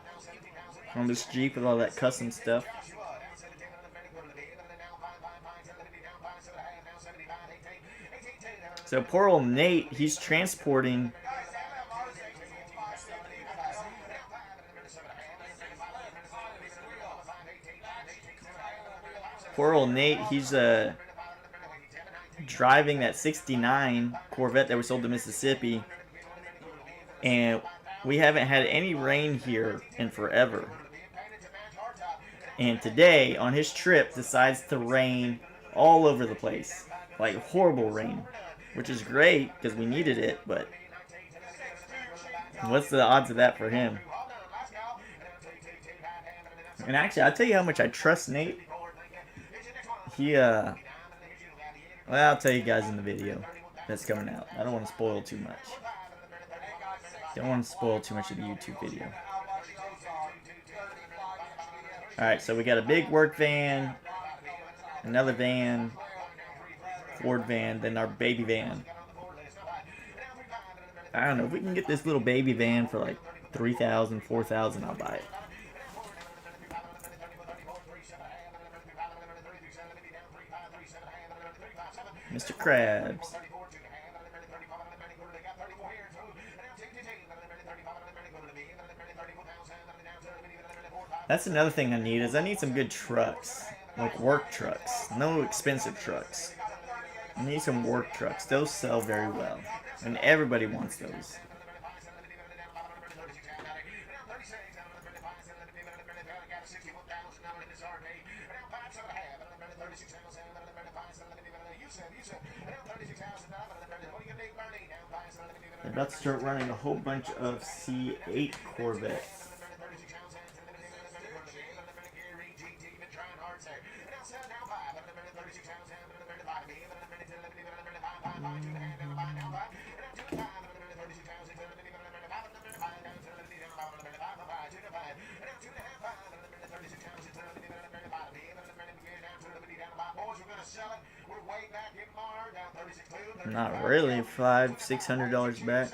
On this Jeep with all that custom stuff. So poor old Nate, he's transporting poor old Nate, he's driving that 69 Corvette that was sold to Mississippi, and we haven't had any rain here in forever. And today, on his trip, decides to rain all over the place. Like horrible rain. Which is great, because we needed it, but What's the odds of that for him? And actually, I'll tell you how much I trust Nate. Well, I'll tell you guys in the video that's coming out. I don't want to spoil too much. Don't want to spoil too much of the YouTube video. Alright, so we got a big work van, another van, Ford van, then our baby van. I don't know, if we can get this little baby van for like $3,000, $4,000, I'll buy it. Mr. Krabs. That's another thing I need, is I need some good trucks. Like work trucks. No expensive trucks. I need some work trucks. Those sell very well. And everybody wants those. They're about to start running a whole bunch of C8 Corvettes. Not really, $500-$600 back.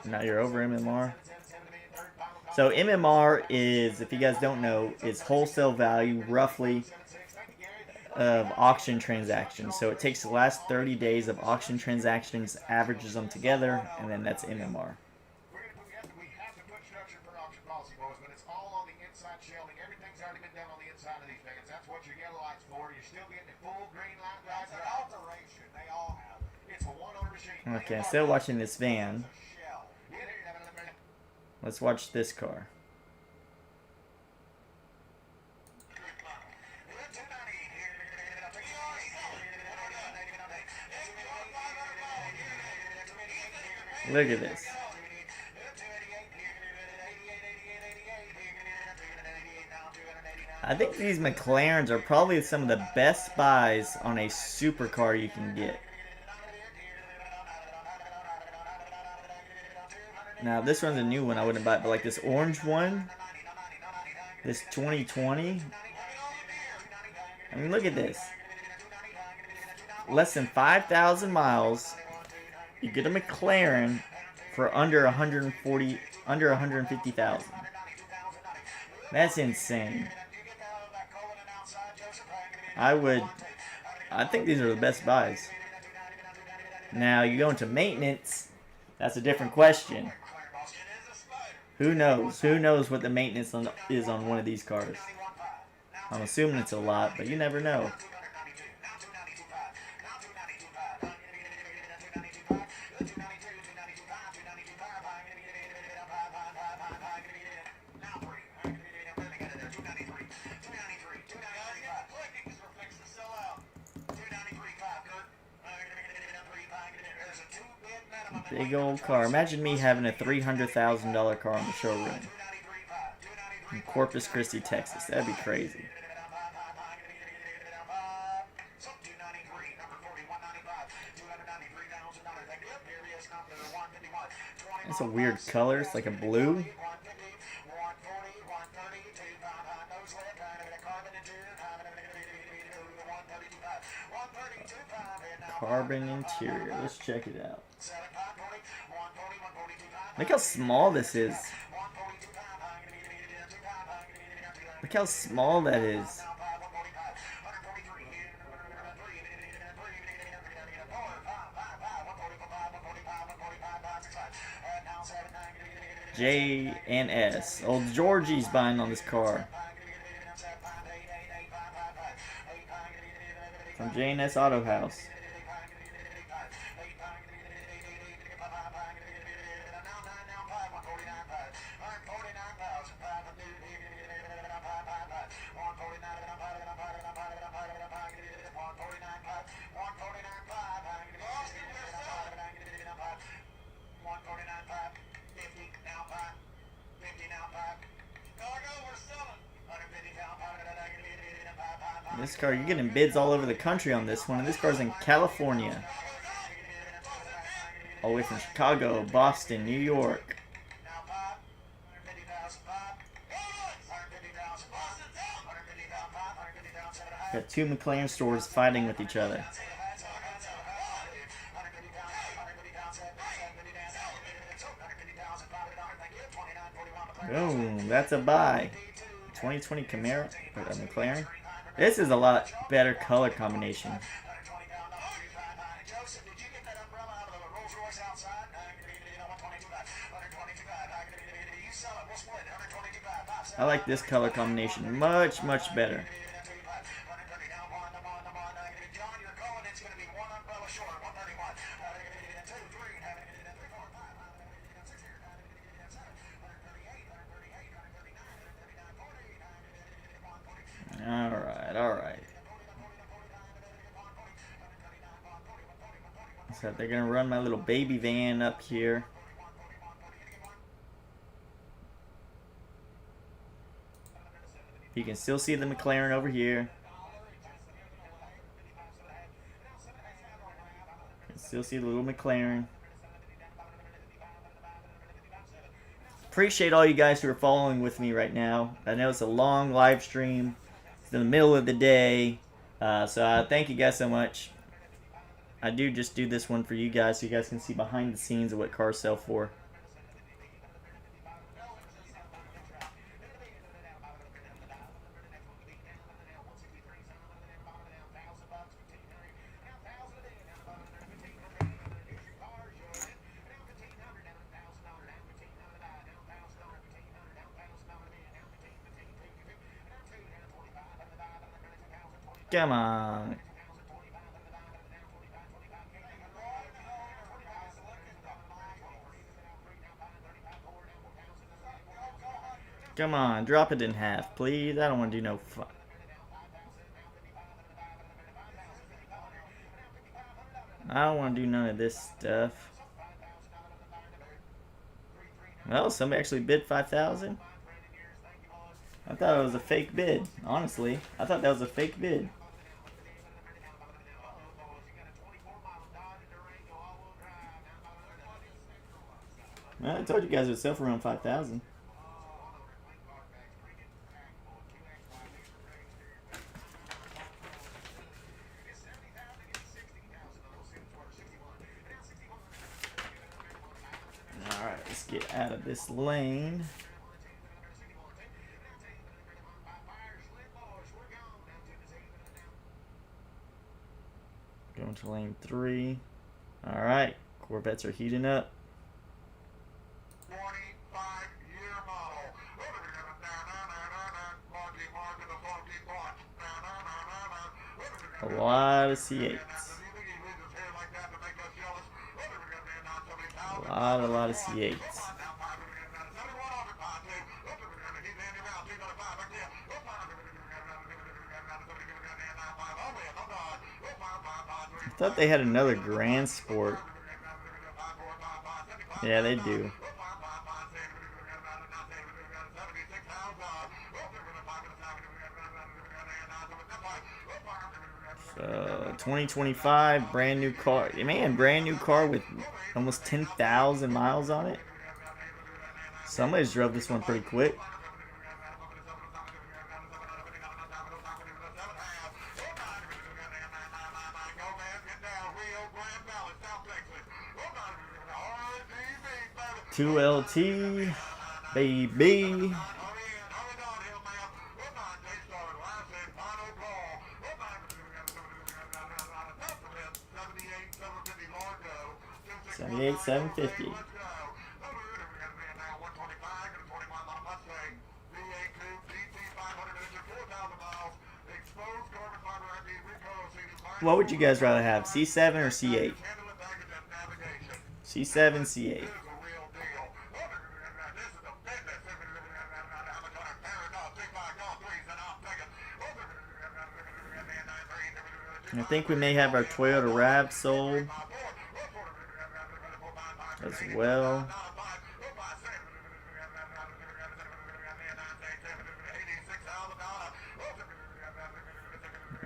Now you're over MMR. So MMR is, if you guys don't know, is wholesale value roughly of auction transactions. So it takes the last 30 days of auction transactions, averages them together, and then that's MMR. Okay, instead of watching this van, let's watch this car. Look at this. I think these McLarens are probably some of the best buys on a supercar you can get. Now, this one's a new one, I wouldn't buy it, but like this orange one, this 2020, I mean, look at this. Less than 5,000 miles, you get a McLaren for under 150,000. That's insane. I think these are the best buys. Now, you go into maintenance, that's a different question. Who knows? Who knows what the maintenance is on one of these cars? I'm assuming it's a lot, but you never know. Big old car. Imagine me having a $300,000 car in the showroom. In Corpus Christi, Texas. That'd be crazy. It's a weird color. It's like a blue. Carbon interior. Let's check it out. Look how small this is. Look how small that is. J and S. Old Georgie's buying on this car. From J and S Auto House. This car, you're getting bids all over the country on this one. And this car's in California. All the way from Chicago, Boston, New York. Got two McLaren stores fighting with each other. Boom, that's a buy. 2020 Camaro, or McLaren. This is a lot better color combination. I like this color combination much, much better. Alright. So they're gonna run my little baby van up here. You can still see the McLaren over here. You can still see the little McLaren. Appreciate all you guys who are following with me right now. I know it's a long live stream. It's in the middle of the day. So thank you guys so much. I do just do this one for you guys so you guys can see behind the scenes of what cars sell for. Come on. Come on, drop it in half, please. I don't want to do no fun. I don't want to do none of this stuff. Well, somebody actually bid 5,000. I thought it was a fake bid, honestly. I thought that was a fake bid. Well, I told you guys it would sell for around 5,000. Alright, let's get out of this lane. Going to lane 3. Alright, Corvettes are heating up. 25-year model. A lot of C8s. A lot of C8s. I thought they had another Grand Sport. Yeah, they do. So 2025 brand new car. Man, brand new car with almost 10,000 miles on it. Somebody's drove this one pretty quick. Two LT, baby. $78,750. What would you guys rather have, C7 or C8? C7, C8. I think we may have our Toyota RAV sold as well.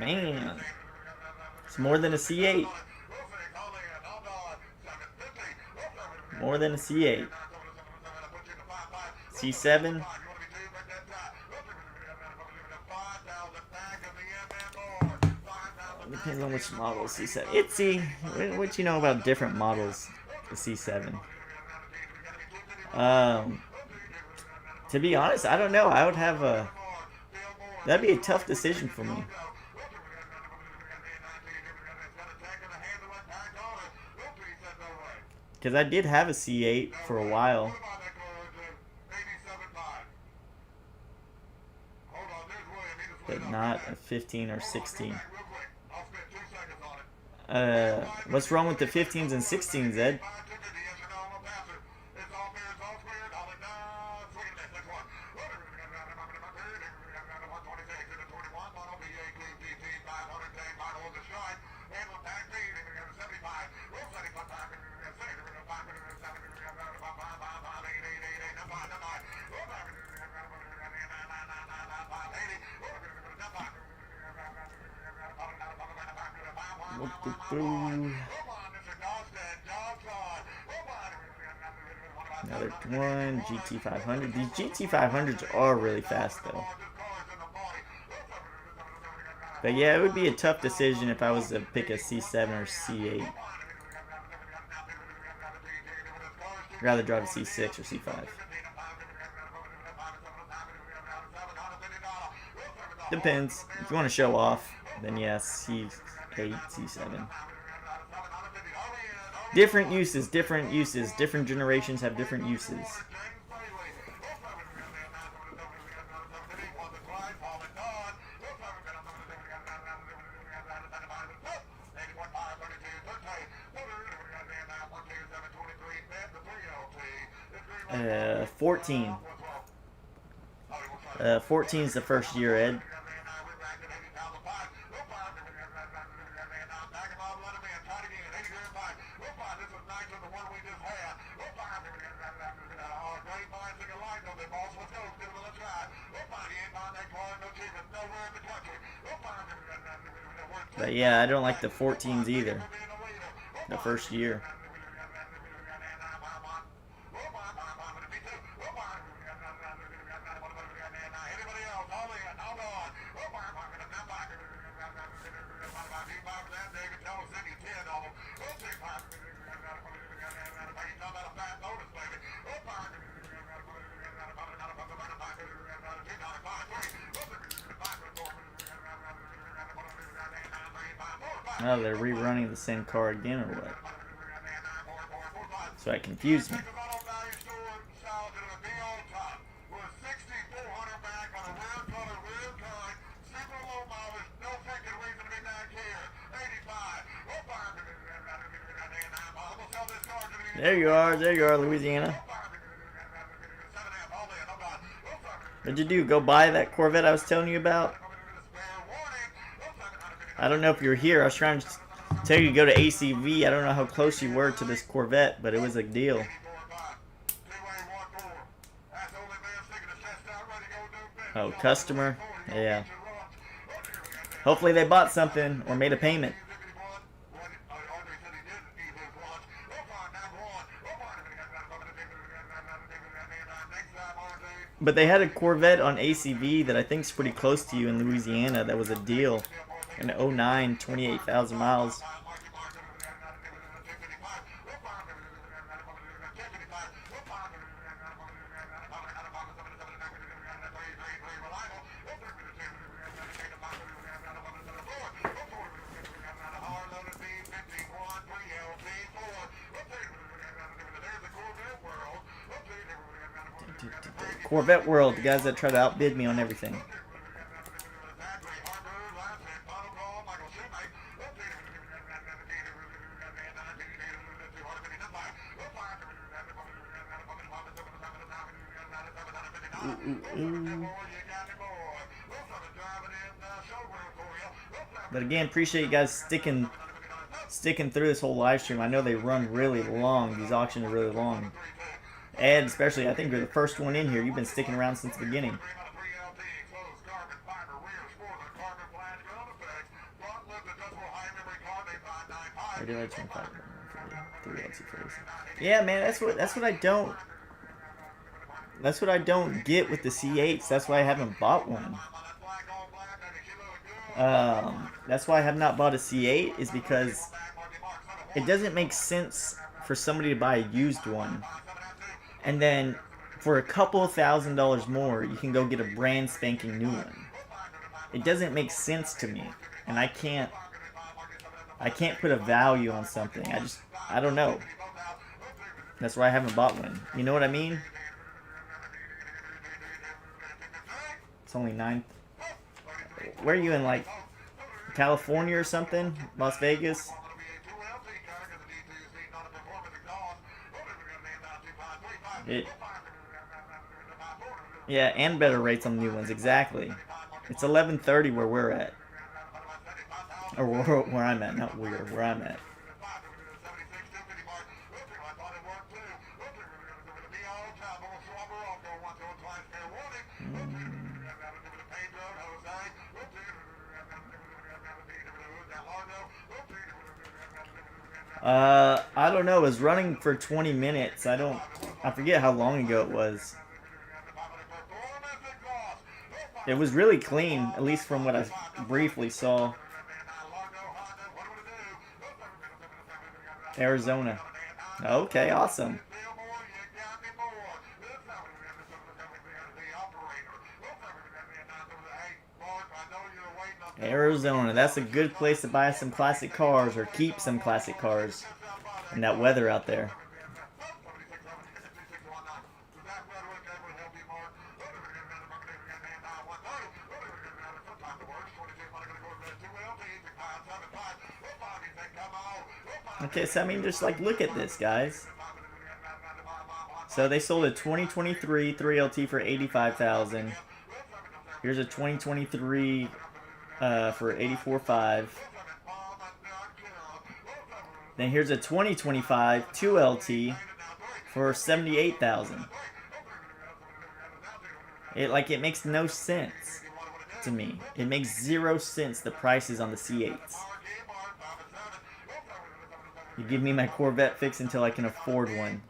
Man, it's more than a C8. More than a C8. C7. Depends on which model C7. Itsy. What you know about different models of C7? To be honest, I don't know. I would have a. That'd be a tough decision for me. Because I did have a C8 for a while. But not a 15 or 16. What's wrong with the 15s and 16s, Ed? Another one, GT500. These GT500s are really fast though. But yeah, it would be a tough decision if I was to pick a C7 or C8. I'd rather drive a C6 or C5. Depends. If you want to show off, then yes, C8, C7. Different uses, different uses. Different generations have different uses. Uh, 14. 14 is the first year, Ed. But yeah, I don't like the 14s either. The first year. Oh, they're rerunning the same car again or what? So that confused me. There you are, Louisiana. What'd you do? Go buy that Corvette I was telling you about? I don't know if you're here. I was trying to tell you to go to ACV. I don't know how close you were to this Corvette, but it was a deal. Oh, customer? Yeah. Hopefully they bought something or made a payment. But they had a Corvette on ACV that I think is pretty close to you in Louisiana. That was a deal. An 09, 28,000 miles. Corvette World, the guys that try to outbid me on everything. But again, appreciate you guys sticking through this whole live stream. I know they run really long. These auctions are really long. Ed, especially, I think you're the first one in here. You've been sticking around since the beginning. 25. 3LT for this. Yeah, man, that's what I don't. That's what I don't get with the C8s. That's why I haven't bought one. That's why I have not bought a C8 is because it doesn't make sense for somebody to buy a used one, and then for a couple $1,000s more, you can go get a brand spanking new one. It doesn't make sense to me, and I can't put a value on something. I don't know. That's why I haven't bought one. You know what I mean? It's only 9. Where are you in, like, California or something? Las Vegas? Yeah, and better rates on the new ones, exactly. It's 11:30 where we're at. Or where I'm at, not where I'm at. I don't know. It was running for 20 minutes. I forget how long ago it was. It was really clean, at least from what I briefly saw. Arizona. Okay, awesome. Arizona. That's a good place to buy some classic cars or keep some classic cars in that weather out there. Okay, so I mean, just like look at this, guys. So they sold a 2023 3LT for $85,000. Here's a 2023 for $84,500. Then here's a 2025 2LT for $78,000. It makes no sense to me. It makes 0 sense, the prices on the C8s. You give me my Corvette fix until I can afford one.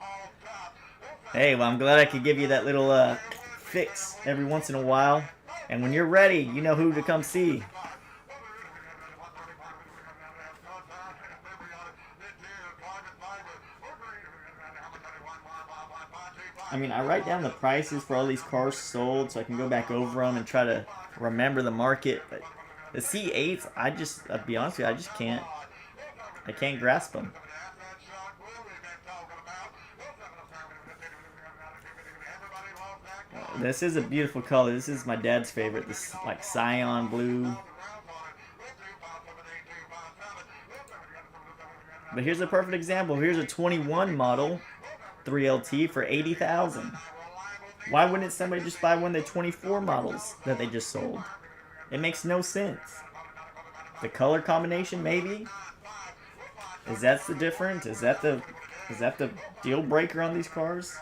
Hey, well, I'm glad I could give you that little fix every once in a while. And when you're ready, you know who to come see. I mean, I write down the prices for all these cars sold so I can go back over them and try to remember the market. But the C8s, I'll be honest with you, I just can't. I can't grasp them. This is a beautiful color. This is my dad's favorite. This like cyan blue. But here's a perfect example. Here's a 21 model 3LT for $80,000. Why wouldn't somebody just buy one of the 24 models that they just sold? It makes no sense. The color combination, maybe. Is that the difference? Is that the deal breaker on these cars?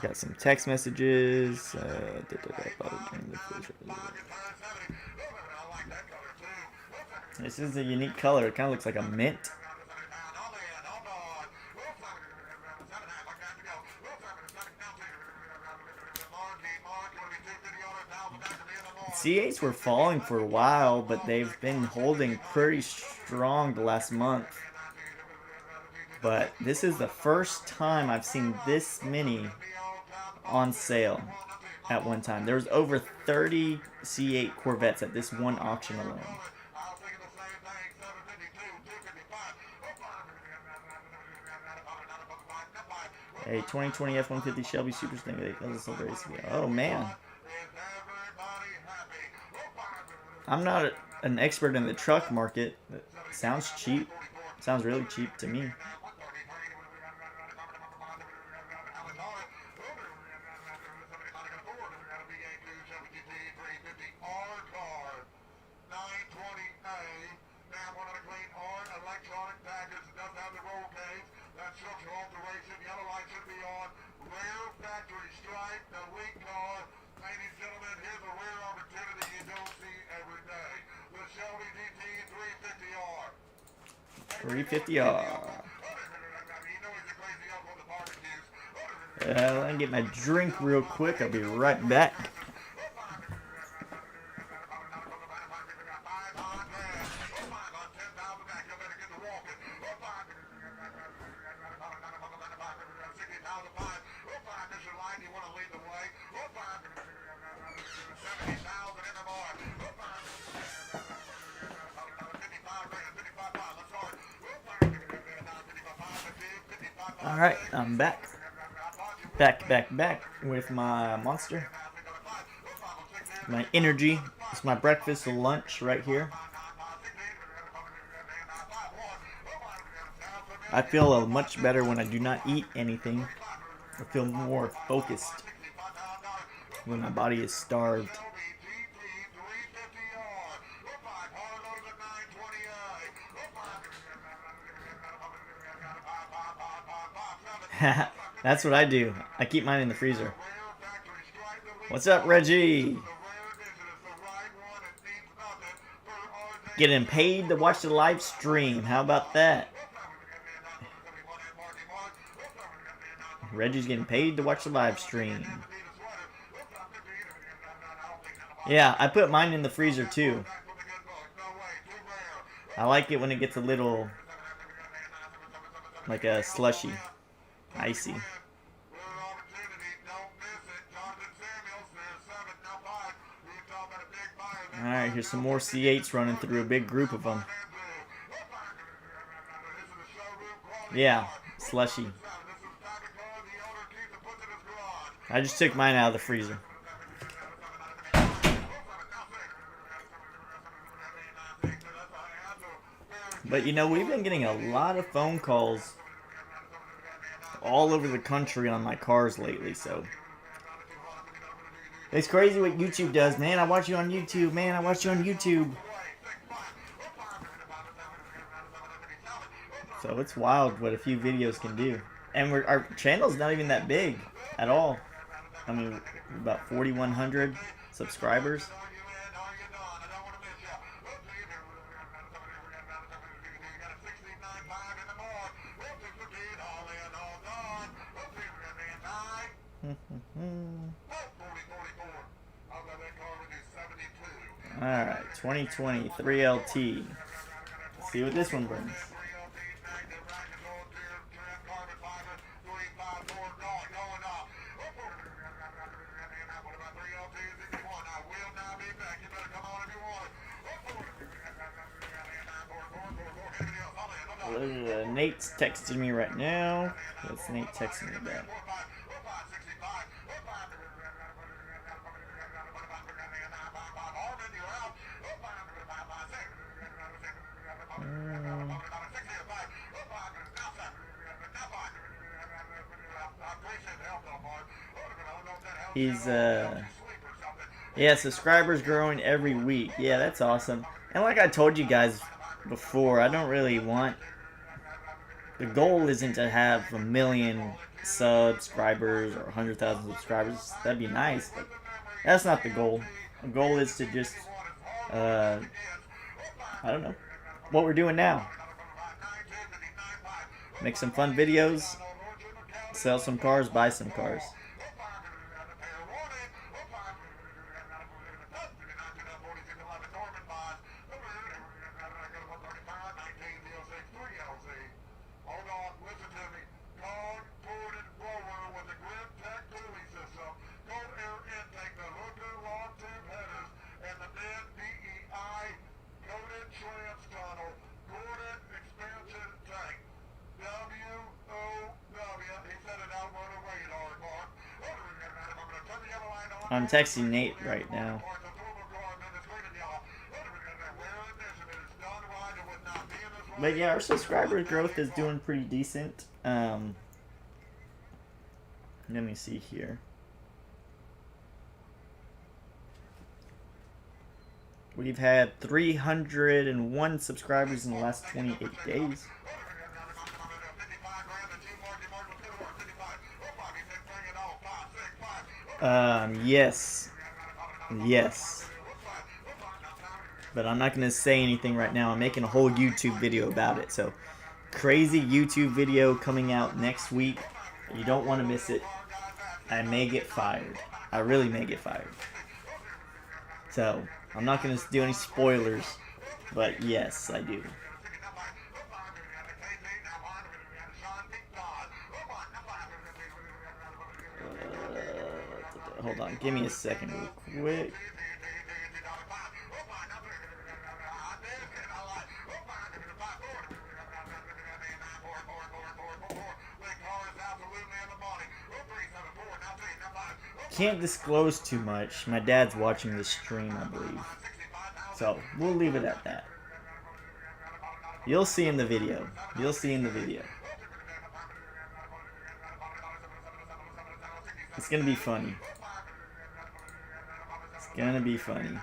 Got some text messages. This is a unique color. It kind of looks like a mint. C8s were falling for a while, but they've been holding pretty strong the last month. But this is the first time I've seen this many on sale at one time. There was over 30 C8 Corvettes at this one auction alone. A 2020 F-150 Shelby Super Stingray. Oh man. I'm not an expert in the truck market. It sounds cheap. Sounds really cheap to me. electronic package. It does have the roll cage. That structural alteration. Yellow light should be on. Rare factory stripe. The link card. Ladies and gentlemen, here's a rare opportunity you don't see every day. The Shelby GT 350R. 350R. Let me get my drink real quick. I'll be right back. Alright, I'm back. Back with my monster. My energy. It's my breakfast and lunch right here. I feel much better when I do not eat anything. I feel more focused when my body is starved. That's what I do. I keep mine in the freezer. What's up, Reggie? Getting paid to watch the live stream. How about that? Reggie's getting paid to watch the live stream. Yeah, I put mine in the freezer too. I like it when it gets a little like a slushy. Icy. Alright, here's some more C8s running through a big group of them. Yeah, slushy. I just took mine out of the freezer. But you know, we've been getting a lot of phone calls all over the country on my cars lately, so it's crazy what YouTube does. Man, I watch you on YouTube. Man, I watch you on YouTube. So it's wild what a few videos can do. And our channel's not even that big at all. I mean, about 4,100 subscribers. Alright, 2020 3LT. Let's see what this one brings. Nate's texting me right now. What's Nate texting me about? He's yeah, subscribers growing every week. Yeah, that's awesome. And like I told you guys before, I don't really want, the goal isn't to have 1 million subscribers or 100,000 subscribers. That'd be nice, but that's not the goal. The goal is to just I don't know what we're doing now. Make some fun videos, sell some cars, buy some cars. I'm texting Nate right now. But yeah, our subscriber growth is doing pretty decent. Let me see here. We've had 301 subscribers in the last 28 days. Yes. Yes. But I'm not going to say anything right now. I'm making a whole YouTube video about it. So, crazy YouTube video coming out next week. You don't want to miss it. I may get fired. I really may get fired. So, I'm not going to do any spoilers. But yes, I do. Hold on. Give me a second real quick. Can't disclose too much. My dad's watching this stream, I believe. So, we'll leave it at that. You'll see in the video. You'll see in the video. It's gonna be funny. It's gonna be funny.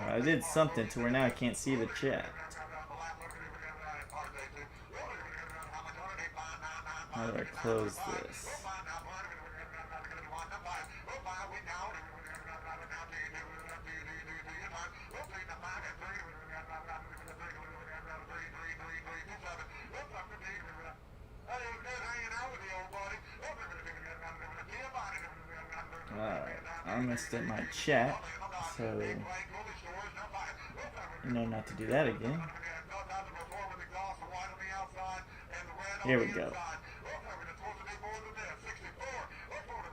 I did something to where now I can't see the chat. How do I close this? Alright, I messed up my chat, so you know not to do that again. Here we go.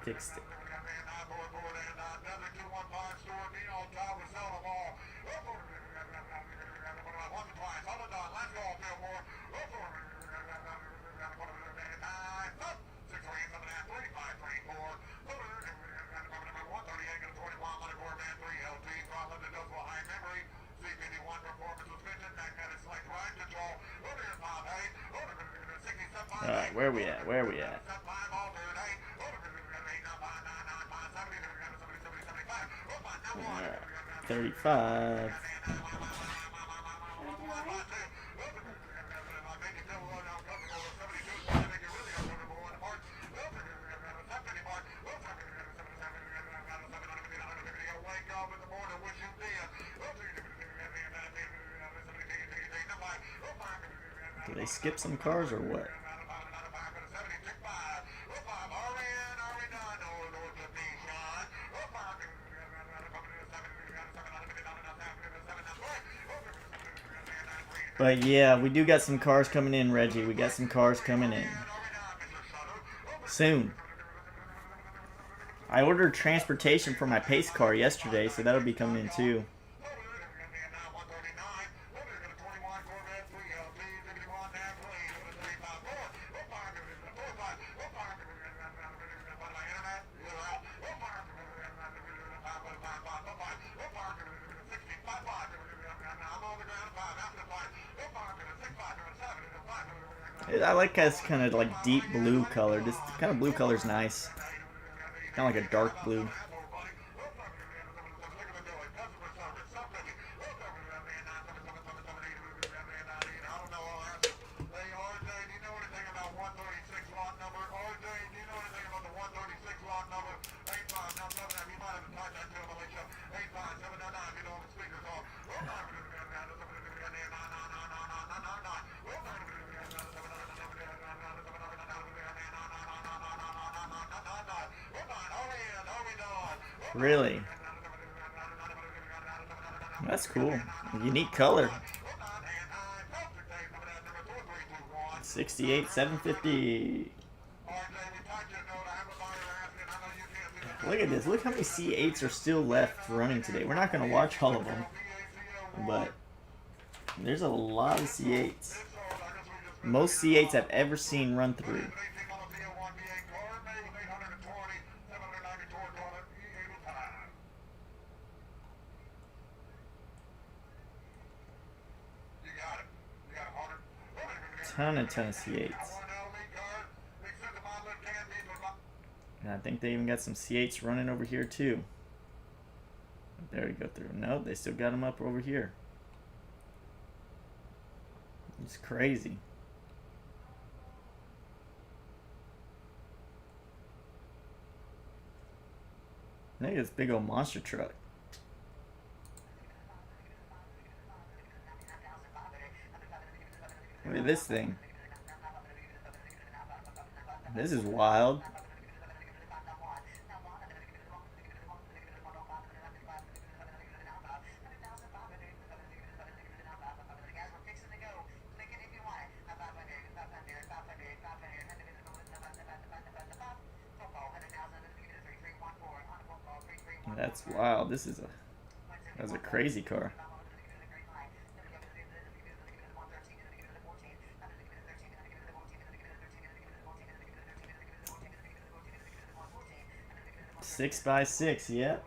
Fixed it. Alright, where we at? Where we at? 35. Do they skip some cars or what? But yeah, we do got some cars coming in, Reggie. We got some cars coming in. Soon. I ordered transportation for my pace car yesterday, so that'll be coming in too. I like this kind of like deep blue color. This kind of blue color is nice. Kind of like a dark blue. Really? That's cool. Unique color. 68, 750. Look at this. Look how many C8s are still left running today. We're not going to watch all of them. But There's a lot of C8s. Most C8s I've ever seen run through. Ton of C8s. And I think they even got some C8s running over here too. There we go through. No, they still got them up over here. It's crazy. Look at this big old monster truck. Look at this thing. This is wild. That's wild. That's a crazy car. Six by six, yep.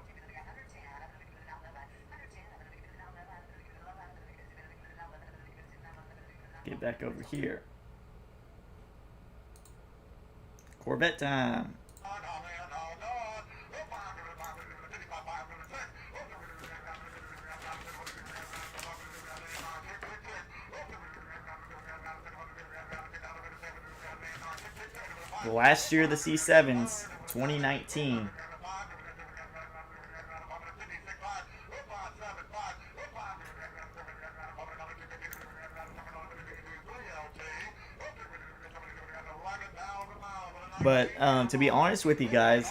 Get back over here. Corvette time. Last year, the C7s, 2019. But to be honest with you guys,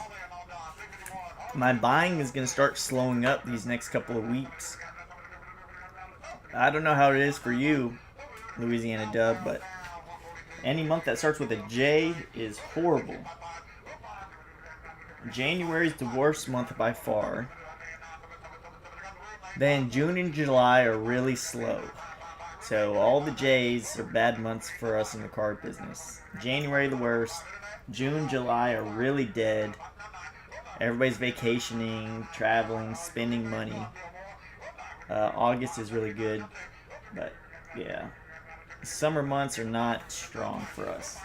my buying is going to start slowing up these next couple of weeks. I don't know how it is for you, Louisiana Dub, but any month that starts with a J is horrible. January is the worst month by far. Then June and July are really slow. So all the J's are bad months for us in the car business. January the worst. June, July are really dead. Everybody's vacationing, traveling, spending money. August is really good. But yeah. Summer months are not strong for us.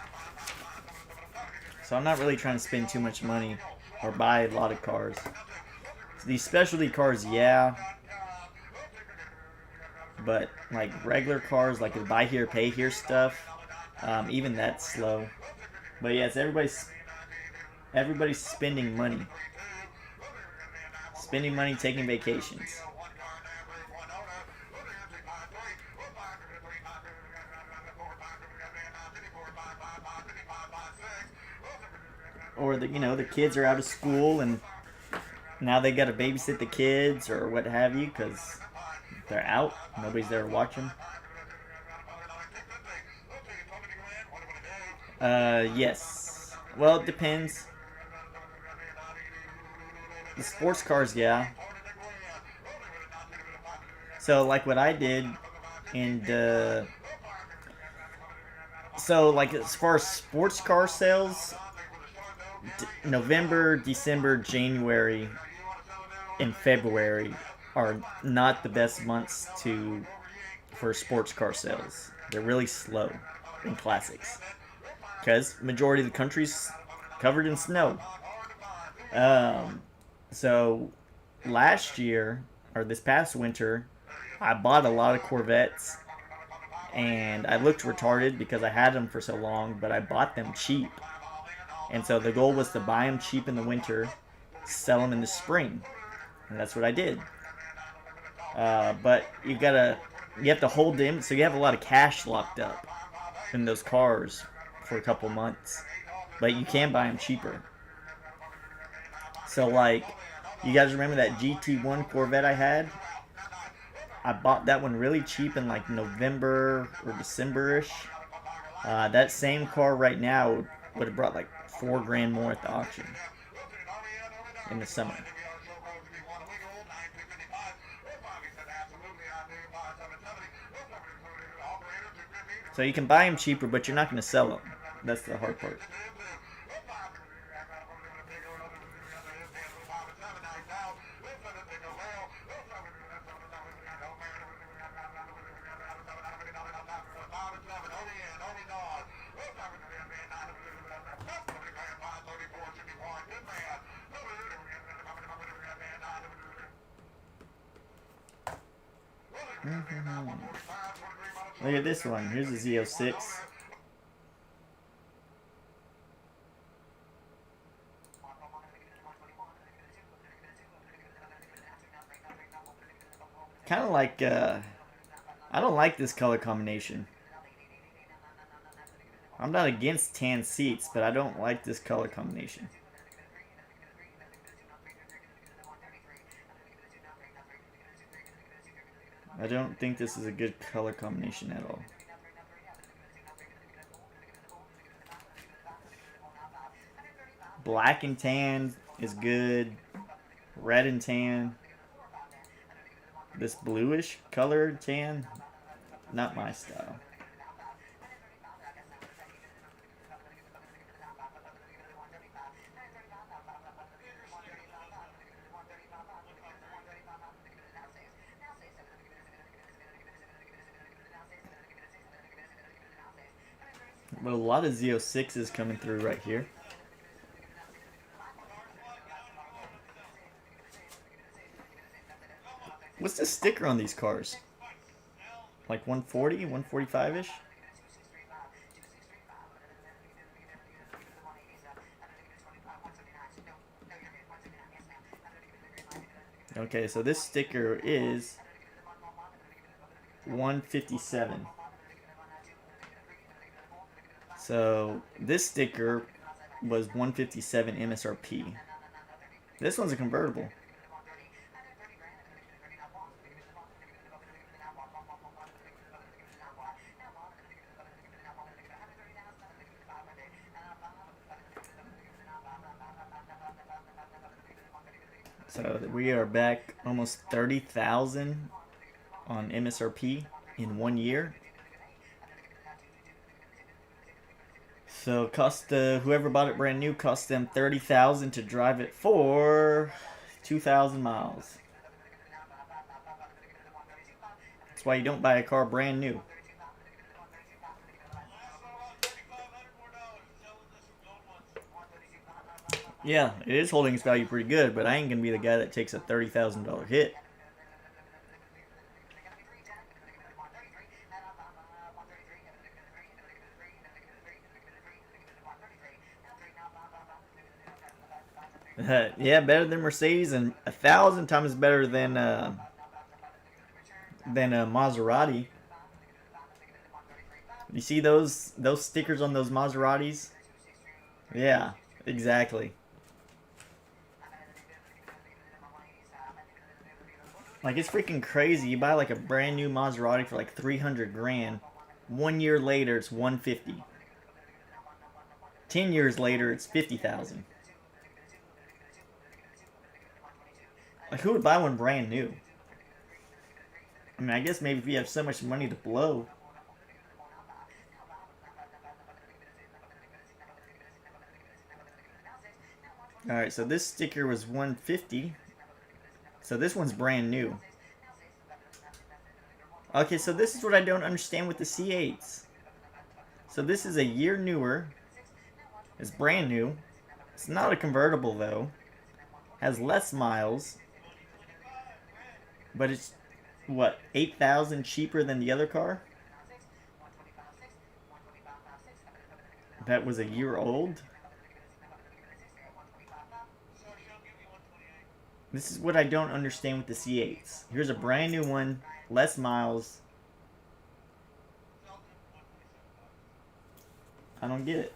So I'm not really trying to spend too much money or buy a lot of cars. So these specialty cars, yeah. But like regular cars, like the buy here, pay here stuff, even that's slow. But yes, everybody's spending money. Spending money, taking vacations. Or the kids are out of school and now they got to babysit the kids or what have you because they're out. Nobody's there to watch them. Yes. Well, it depends. The sports cars, yeah. So like what I did, and so like as far as sports car sales, November, December, January, and February are not the best months for sports car sales. They're really slow in classics because majority of the country's covered in snow. So last year or this past winter, I bought a lot of Corvettes, and I looked retarded because I had them for so long, but I bought them cheap. And so the goal was to buy them cheap in the winter, sell them in the spring. And that's what I did. But you have to hold them, so you have a lot of cash locked up in those cars for a couple months. But you can buy them cheaper. So like, you guys remember that GT1 Corvette I had? I bought that one really cheap in like November or December-ish. That same car right now would have brought like $4,000 more at the auction in the summer. So you can buy them cheaper, but you're not going to sell them. That's the hard part. Look at this one. Here's a Z06. Kind of like, I don't like this color combination. I'm not against tan seats, but I don't like this color combination. I don't think this is a good color combination at all. Black and tan is good. Red and tan. This bluish color tan, not my style. But a lot of Z06s coming through right here. What's the sticker on these cars? Like 140, 145-ish? Okay, so this sticker is 157. So this sticker was 157 MSRP. This one's a convertible. So we are back almost 30,000 on MSRP in 1 year. So cost whoever bought it brand new cost them 30,000 to drive it for 2,000 miles. That's why you don't buy a car brand new. Yeah, it is holding its value pretty good, but I ain't gonna be the guy that takes a $30,000 hit. Yeah, better than Mercedes, and 1,000 times better than a Maserati. You see those stickers on those Maseratis? Yeah, exactly. Like, it's freaking crazy. You buy like a brand new Maserati for like 300 grand. 1 year later, it's 150. 10 years later, it's 50,000. Like, who would buy one brand new? I mean, I guess maybe if you have so much money to blow. Alright, so this sticker was 150. So this one's brand new. Okay, so this is what I don't understand with the C8s. So this is a year newer. It's brand new. It's not a convertible though. Has less miles. But it's, what, 8,000 cheaper than the other car? That was a year old? This is what I don't understand with the C8s. Here's a brand new one, less miles. I don't get it.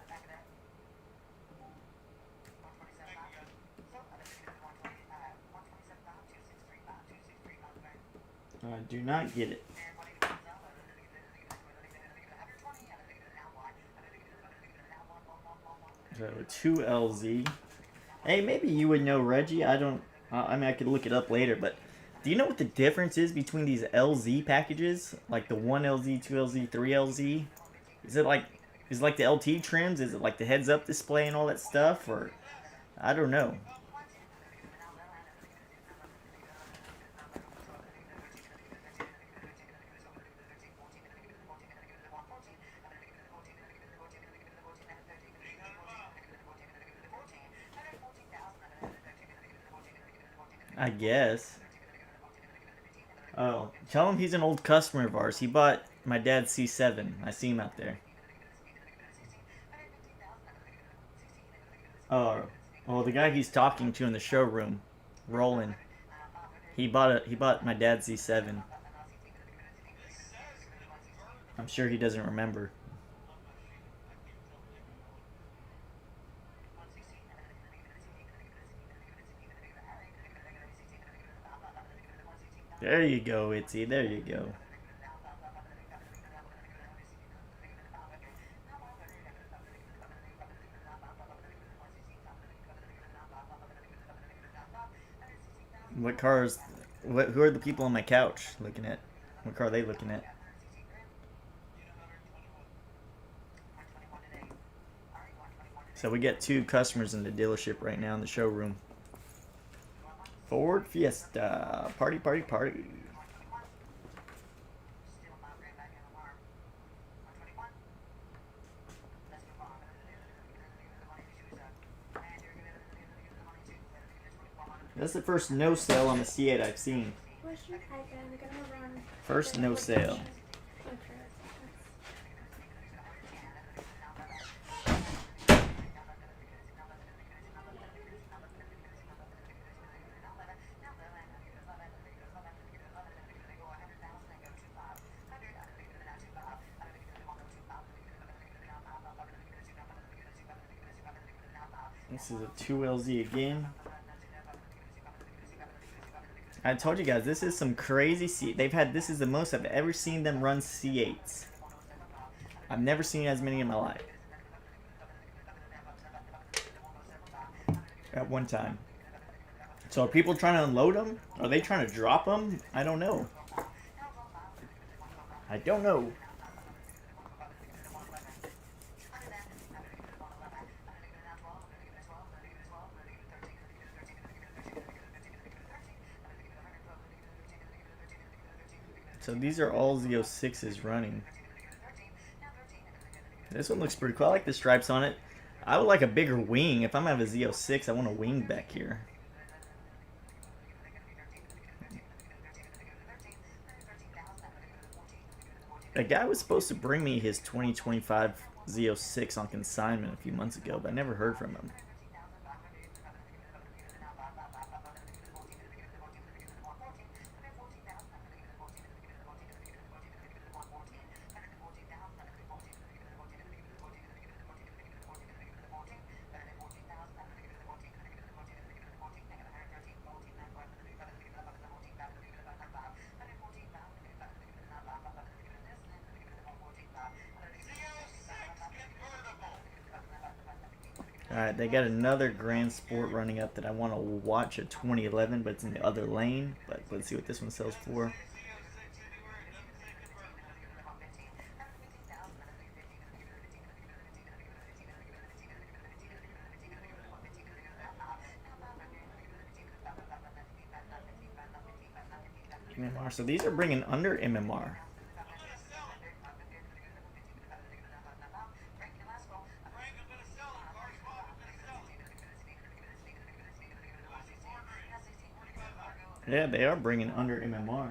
I do not get it. So 2LZ. Hey, maybe you would know, Reggie. I don't. I mean, I could look it up later, but do you know what the difference is between these LZ packages? Like the 1LZ, 2LZ, 3LZ? Is it like the LT trims? Is it like the heads-up display and all that stuff, or I don't know. I guess. Oh, tell him he's an old customer of ours. He bought my dad's C7. I see him out there. Oh, well, the guy he's talking to in the showroom, Roland. He bought my dad's Z7. I'm sure he doesn't remember. There you go, Itzy. There you go. What cars? Who are the people on my couch looking at? What car are they looking at? So we get 2 customers in the dealership right now in the showroom. Ford Fiesta. Party, party, party. That's the first no sale on the C8 I've seen. Where's your iPad? I'm gonna run. First no sale. This is a 2LZ again. I told you guys, this is some crazy this is the most I've ever seen them run C8s. I've never seen as many in my life. At one time. So are people trying to unload them? Are they trying to drop them? I don't know. I don't know. So these are all Z06s running. This one looks pretty cool. I like the stripes on it. I would like a bigger wing. If I'm going to have a Z06, I want a wing back here. That guy was supposed to bring me his 2025 Z06 on consignment a few months ago, but I never heard from him. Alright, they got another Grand Sport running up that I want to watch, a 2011, but it's in the other lane. But let's see what this one sells for. MMR. So these are bringing under MMR. Yeah, they are bringing under MMR.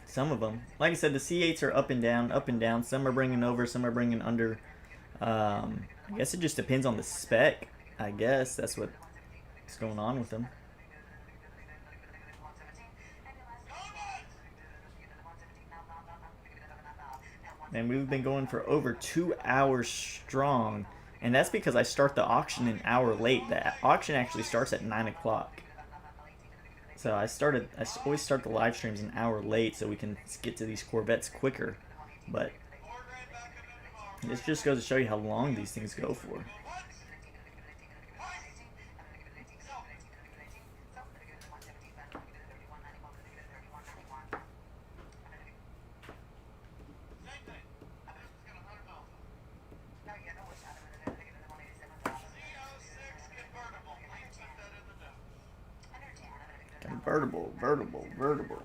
Some of them. Like I said, the C8s are up and down, up and down. Some are bringing over, some are bringing under. I guess it just depends on the spec. I guess that's what's going on with them. And we've been going for over 2 hours strong. And that's because I start the auction an hour late. The auction actually starts at 9 o'clock. So I always start the live streams an hour late so we can get to these Corvettes quicker. But this just goes to show you how long these things go for. Convertible, vertible.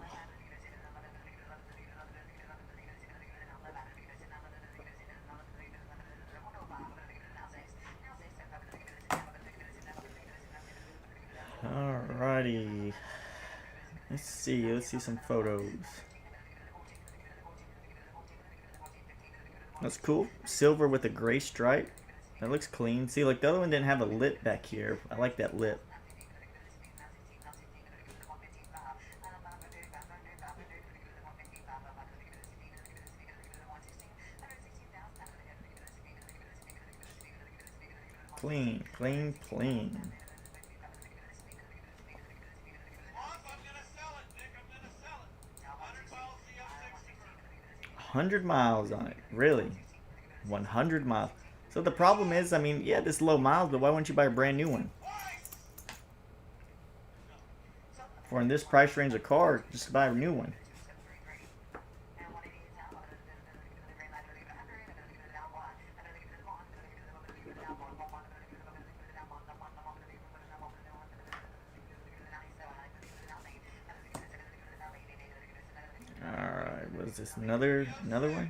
Alrighty. Let's see some photos. That's cool. Silver with a gray stripe. That looks clean. See, like the other one didn't have a lip back here. I like that lip. Clean, clean, clean. 100 miles on it. Really? 100 miles. So the problem is, I mean, yeah, this low miles, but why wouldn't you buy a brand new one? For in this price range of car, just buy a new one. Alright, what is this? Another one?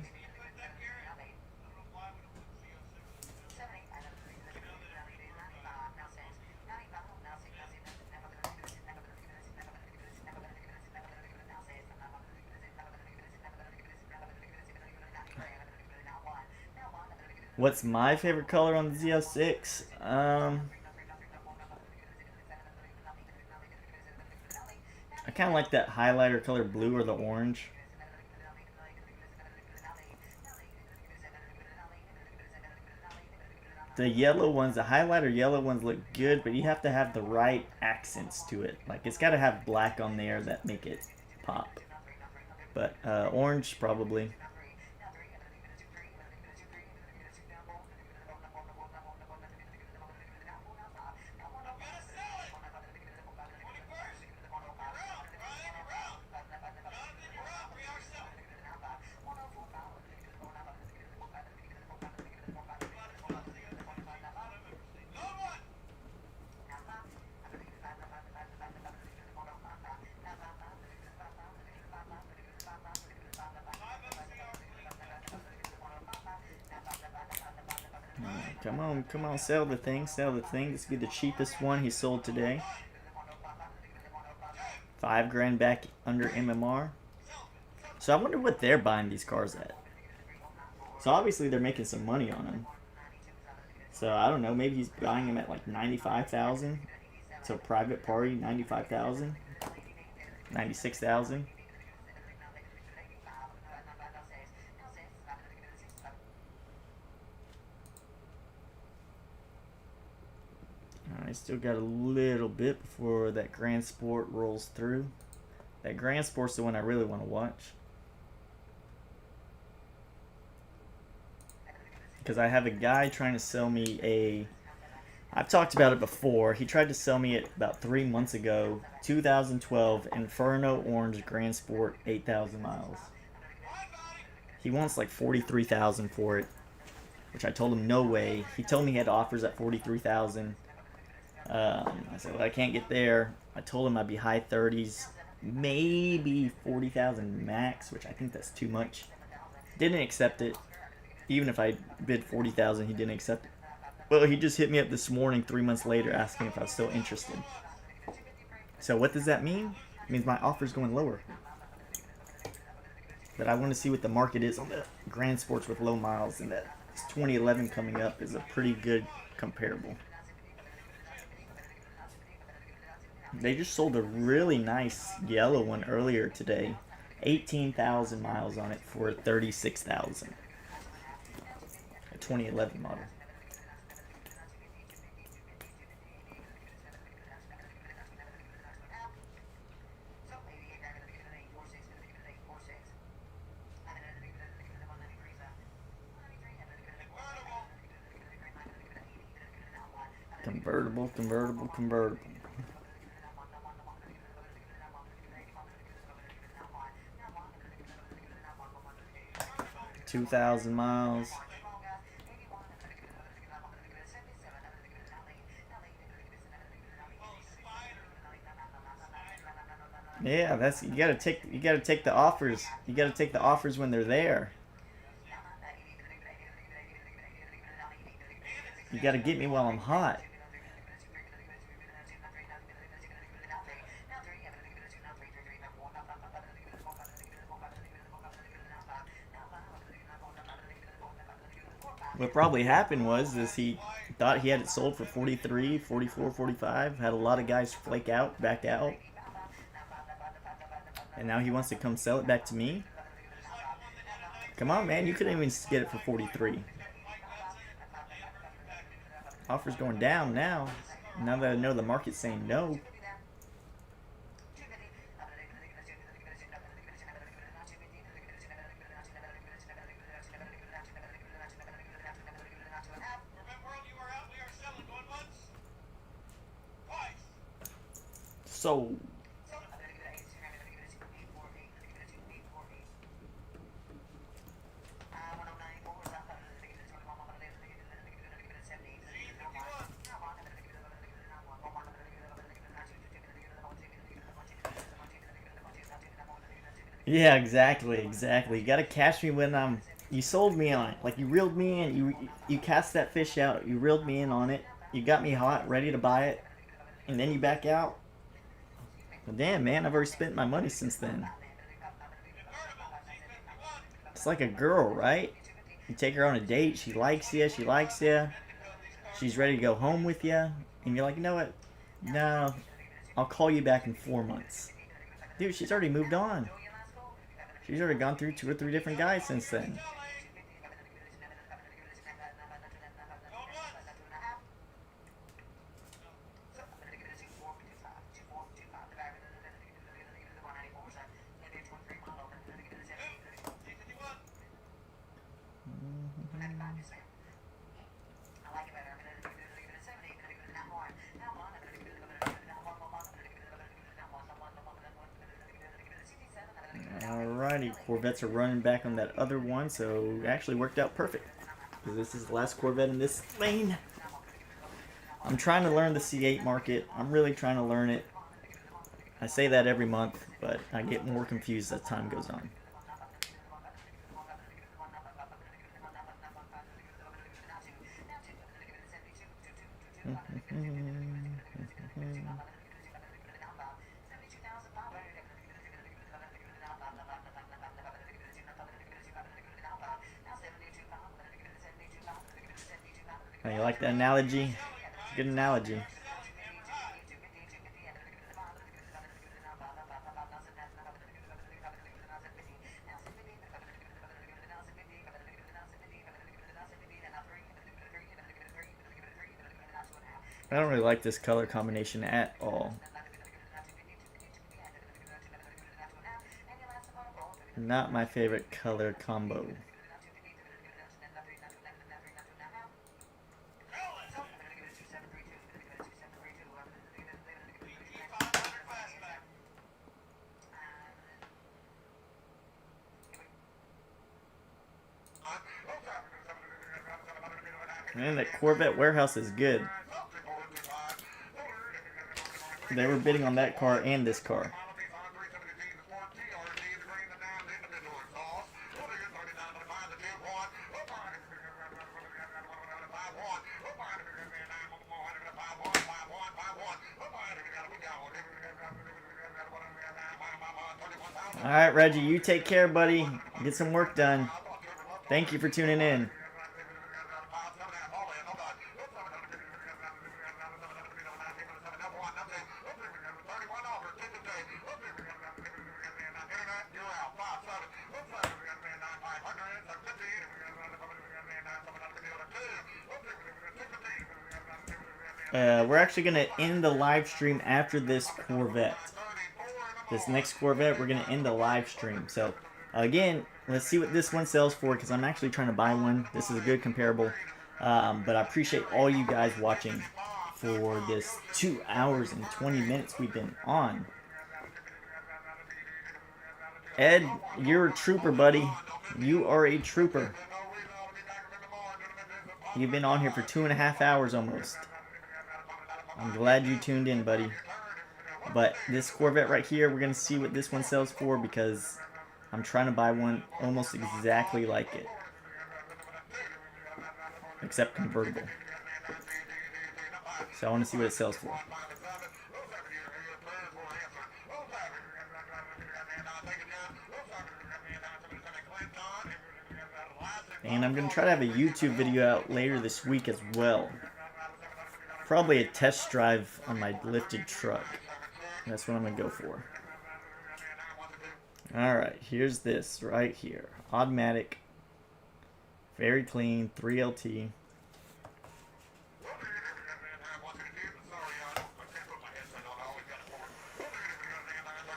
What's my favorite color on the Z06? I kind of like that highlighter color blue or the orange. The yellow ones, the highlighter yellow ones look good, but you have to have the right accents to it. Like, it's got to have black on there that make it pop. But orange, probably. Come on, sell the thing, This will be the cheapest one he sold today. 5 grand back under MMR. So I wonder what they're buying these cars at. So obviously they're making some money on them. So I don't know, maybe he's buying them at like 95,000. So private party, 95,000. 96,000. I still got a little bit before that Grand Sport rolls through. That Grand Sport's the one I really want to watch. Because I have a guy trying to sell me a... I've talked about it before. He tried to sell me it about 3 months ago. 2012 Inferno Orange Grand Sport 8,000 miles. He wants like 43,000 for it. Which I told him no way. He told me he had offers at 43,000. I said, well, I can't get there. I told him I'd be high 30s, maybe 40,000 max, which I think that's too much. Didn't accept it. Even if I bid 40,000, he didn't accept it. Well, he just hit me up this morning, 3 months later, asking if I was still interested. So what does that mean? It means my offer's going lower. But I want to see what the market is on the Grand Sports with low miles, and that 2011 coming up is a pretty good comparable. They just sold a really nice yellow one earlier today. 18,000 miles on it for 36,000. A 2011 model. Convertible. 2,000 miles. Yeah, that's you gotta take the offers. You gotta take the offers when they're there. You gotta get me while I'm hot. What probably happened was he thought he had it sold for 43, 44, 45. Had a lot of guys flake out, back out. And now he wants to come sell it back to me? Come on, man. You couldn't even get it for 43. Offer's going down now. Now that I know the market's saying no. So yeah, exactly. You gotta catch me when you sold me on it. Like you reeled me in. You cast that fish out. You reeled me in on it. You got me hot, ready to buy it, and then you back out. Well, damn, man, I've already spent my money since then. It's like a girl, right? You take her on a date. She likes you. She's ready to go home with you, and you're like, you know what? No, I'll call you back in 4 months. Dude, she's already moved on. She's already gone through 2 or 3 different guys since then. Alrighty, Corvettes are running back on that other one, so it actually worked out perfect. Because this is the last Corvette in this lane. I'm trying to learn the C8 market. I'm really trying to learn it. I say that every month, but I get more confused as time goes on. Oh, you like that analogy? It's a good analogy. I don't really like this color combination at all. Not my favorite color combo. Man, that Corvette warehouse is good. They were bidding on that car and this car. Alright, Reggie, you take care, buddy. Get some work done. Thank you for tuning in. We're actually going to end the live stream after this Corvette. This next Corvette, we're going to end the live stream. So, again, let's see what this one sells for, because I'm actually trying to buy one. This is a good comparable. But I appreciate all you guys watching for this 2 hours and 20 minutes we've been on. Ed, you're a trooper, buddy. You are a trooper. You've been on here for 2.5 hours almost. I'm glad you tuned in, buddy. But this Corvette right here, we're going to see what this one sells for because I'm trying to buy one almost exactly like it. Except convertible. So I want to see what it sells for. And I'm going to try to have a YouTube video out later this week as well. Probably a test drive on my lifted truck. That's what I'm going to go for. Alright, here's this right here. Automatic. Very clean. 3LT.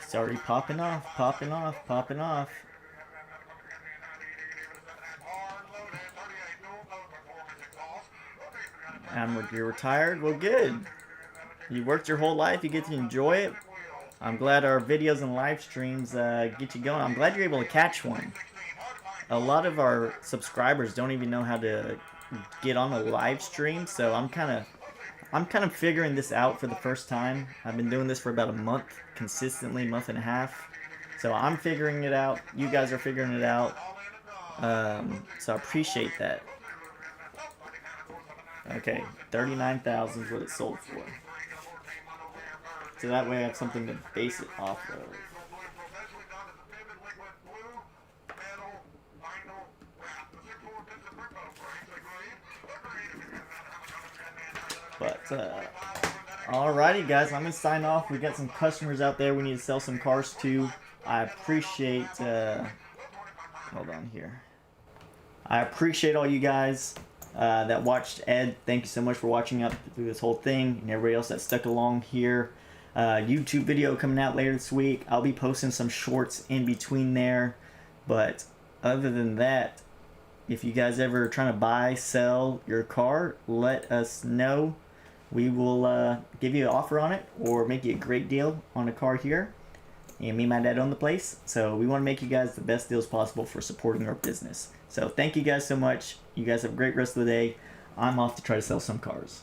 It's already popping off, popping off, popping off. You're retired? Well, good. You worked your whole life. You get to enjoy it. I'm glad our videos and live streams get you going. I'm glad you're able to catch one. A lot of our subscribers don't even know how to get on a live stream, so I'm kind of figuring this out for the first time. I've been doing this for about a month, consistently, month and a half. So I'm figuring it out. You guys are figuring it out. So I appreciate that. Okay, $39,000 is what it sold for. So that way I have something to base it off of. But, alrighty guys, I'm going to sign off. We got some customers out there we need to sell some cars to. I appreciate, hold on here. I appreciate all you guys that watched Ed. Thank you so much for watching out through this whole thing, and everybody else that stuck along here. YouTube video coming out later this week. I'll be posting some shorts in between there, but other than that, if you guys ever trying to buy, sell your car, let us know. We will give you an offer on it or make you a great deal on a car here. And me and my dad own the place, so we want to make you guys the best deals possible for supporting our business. So thank you guys so much. You guys have a great rest of the day. I'm off to try to sell some cars.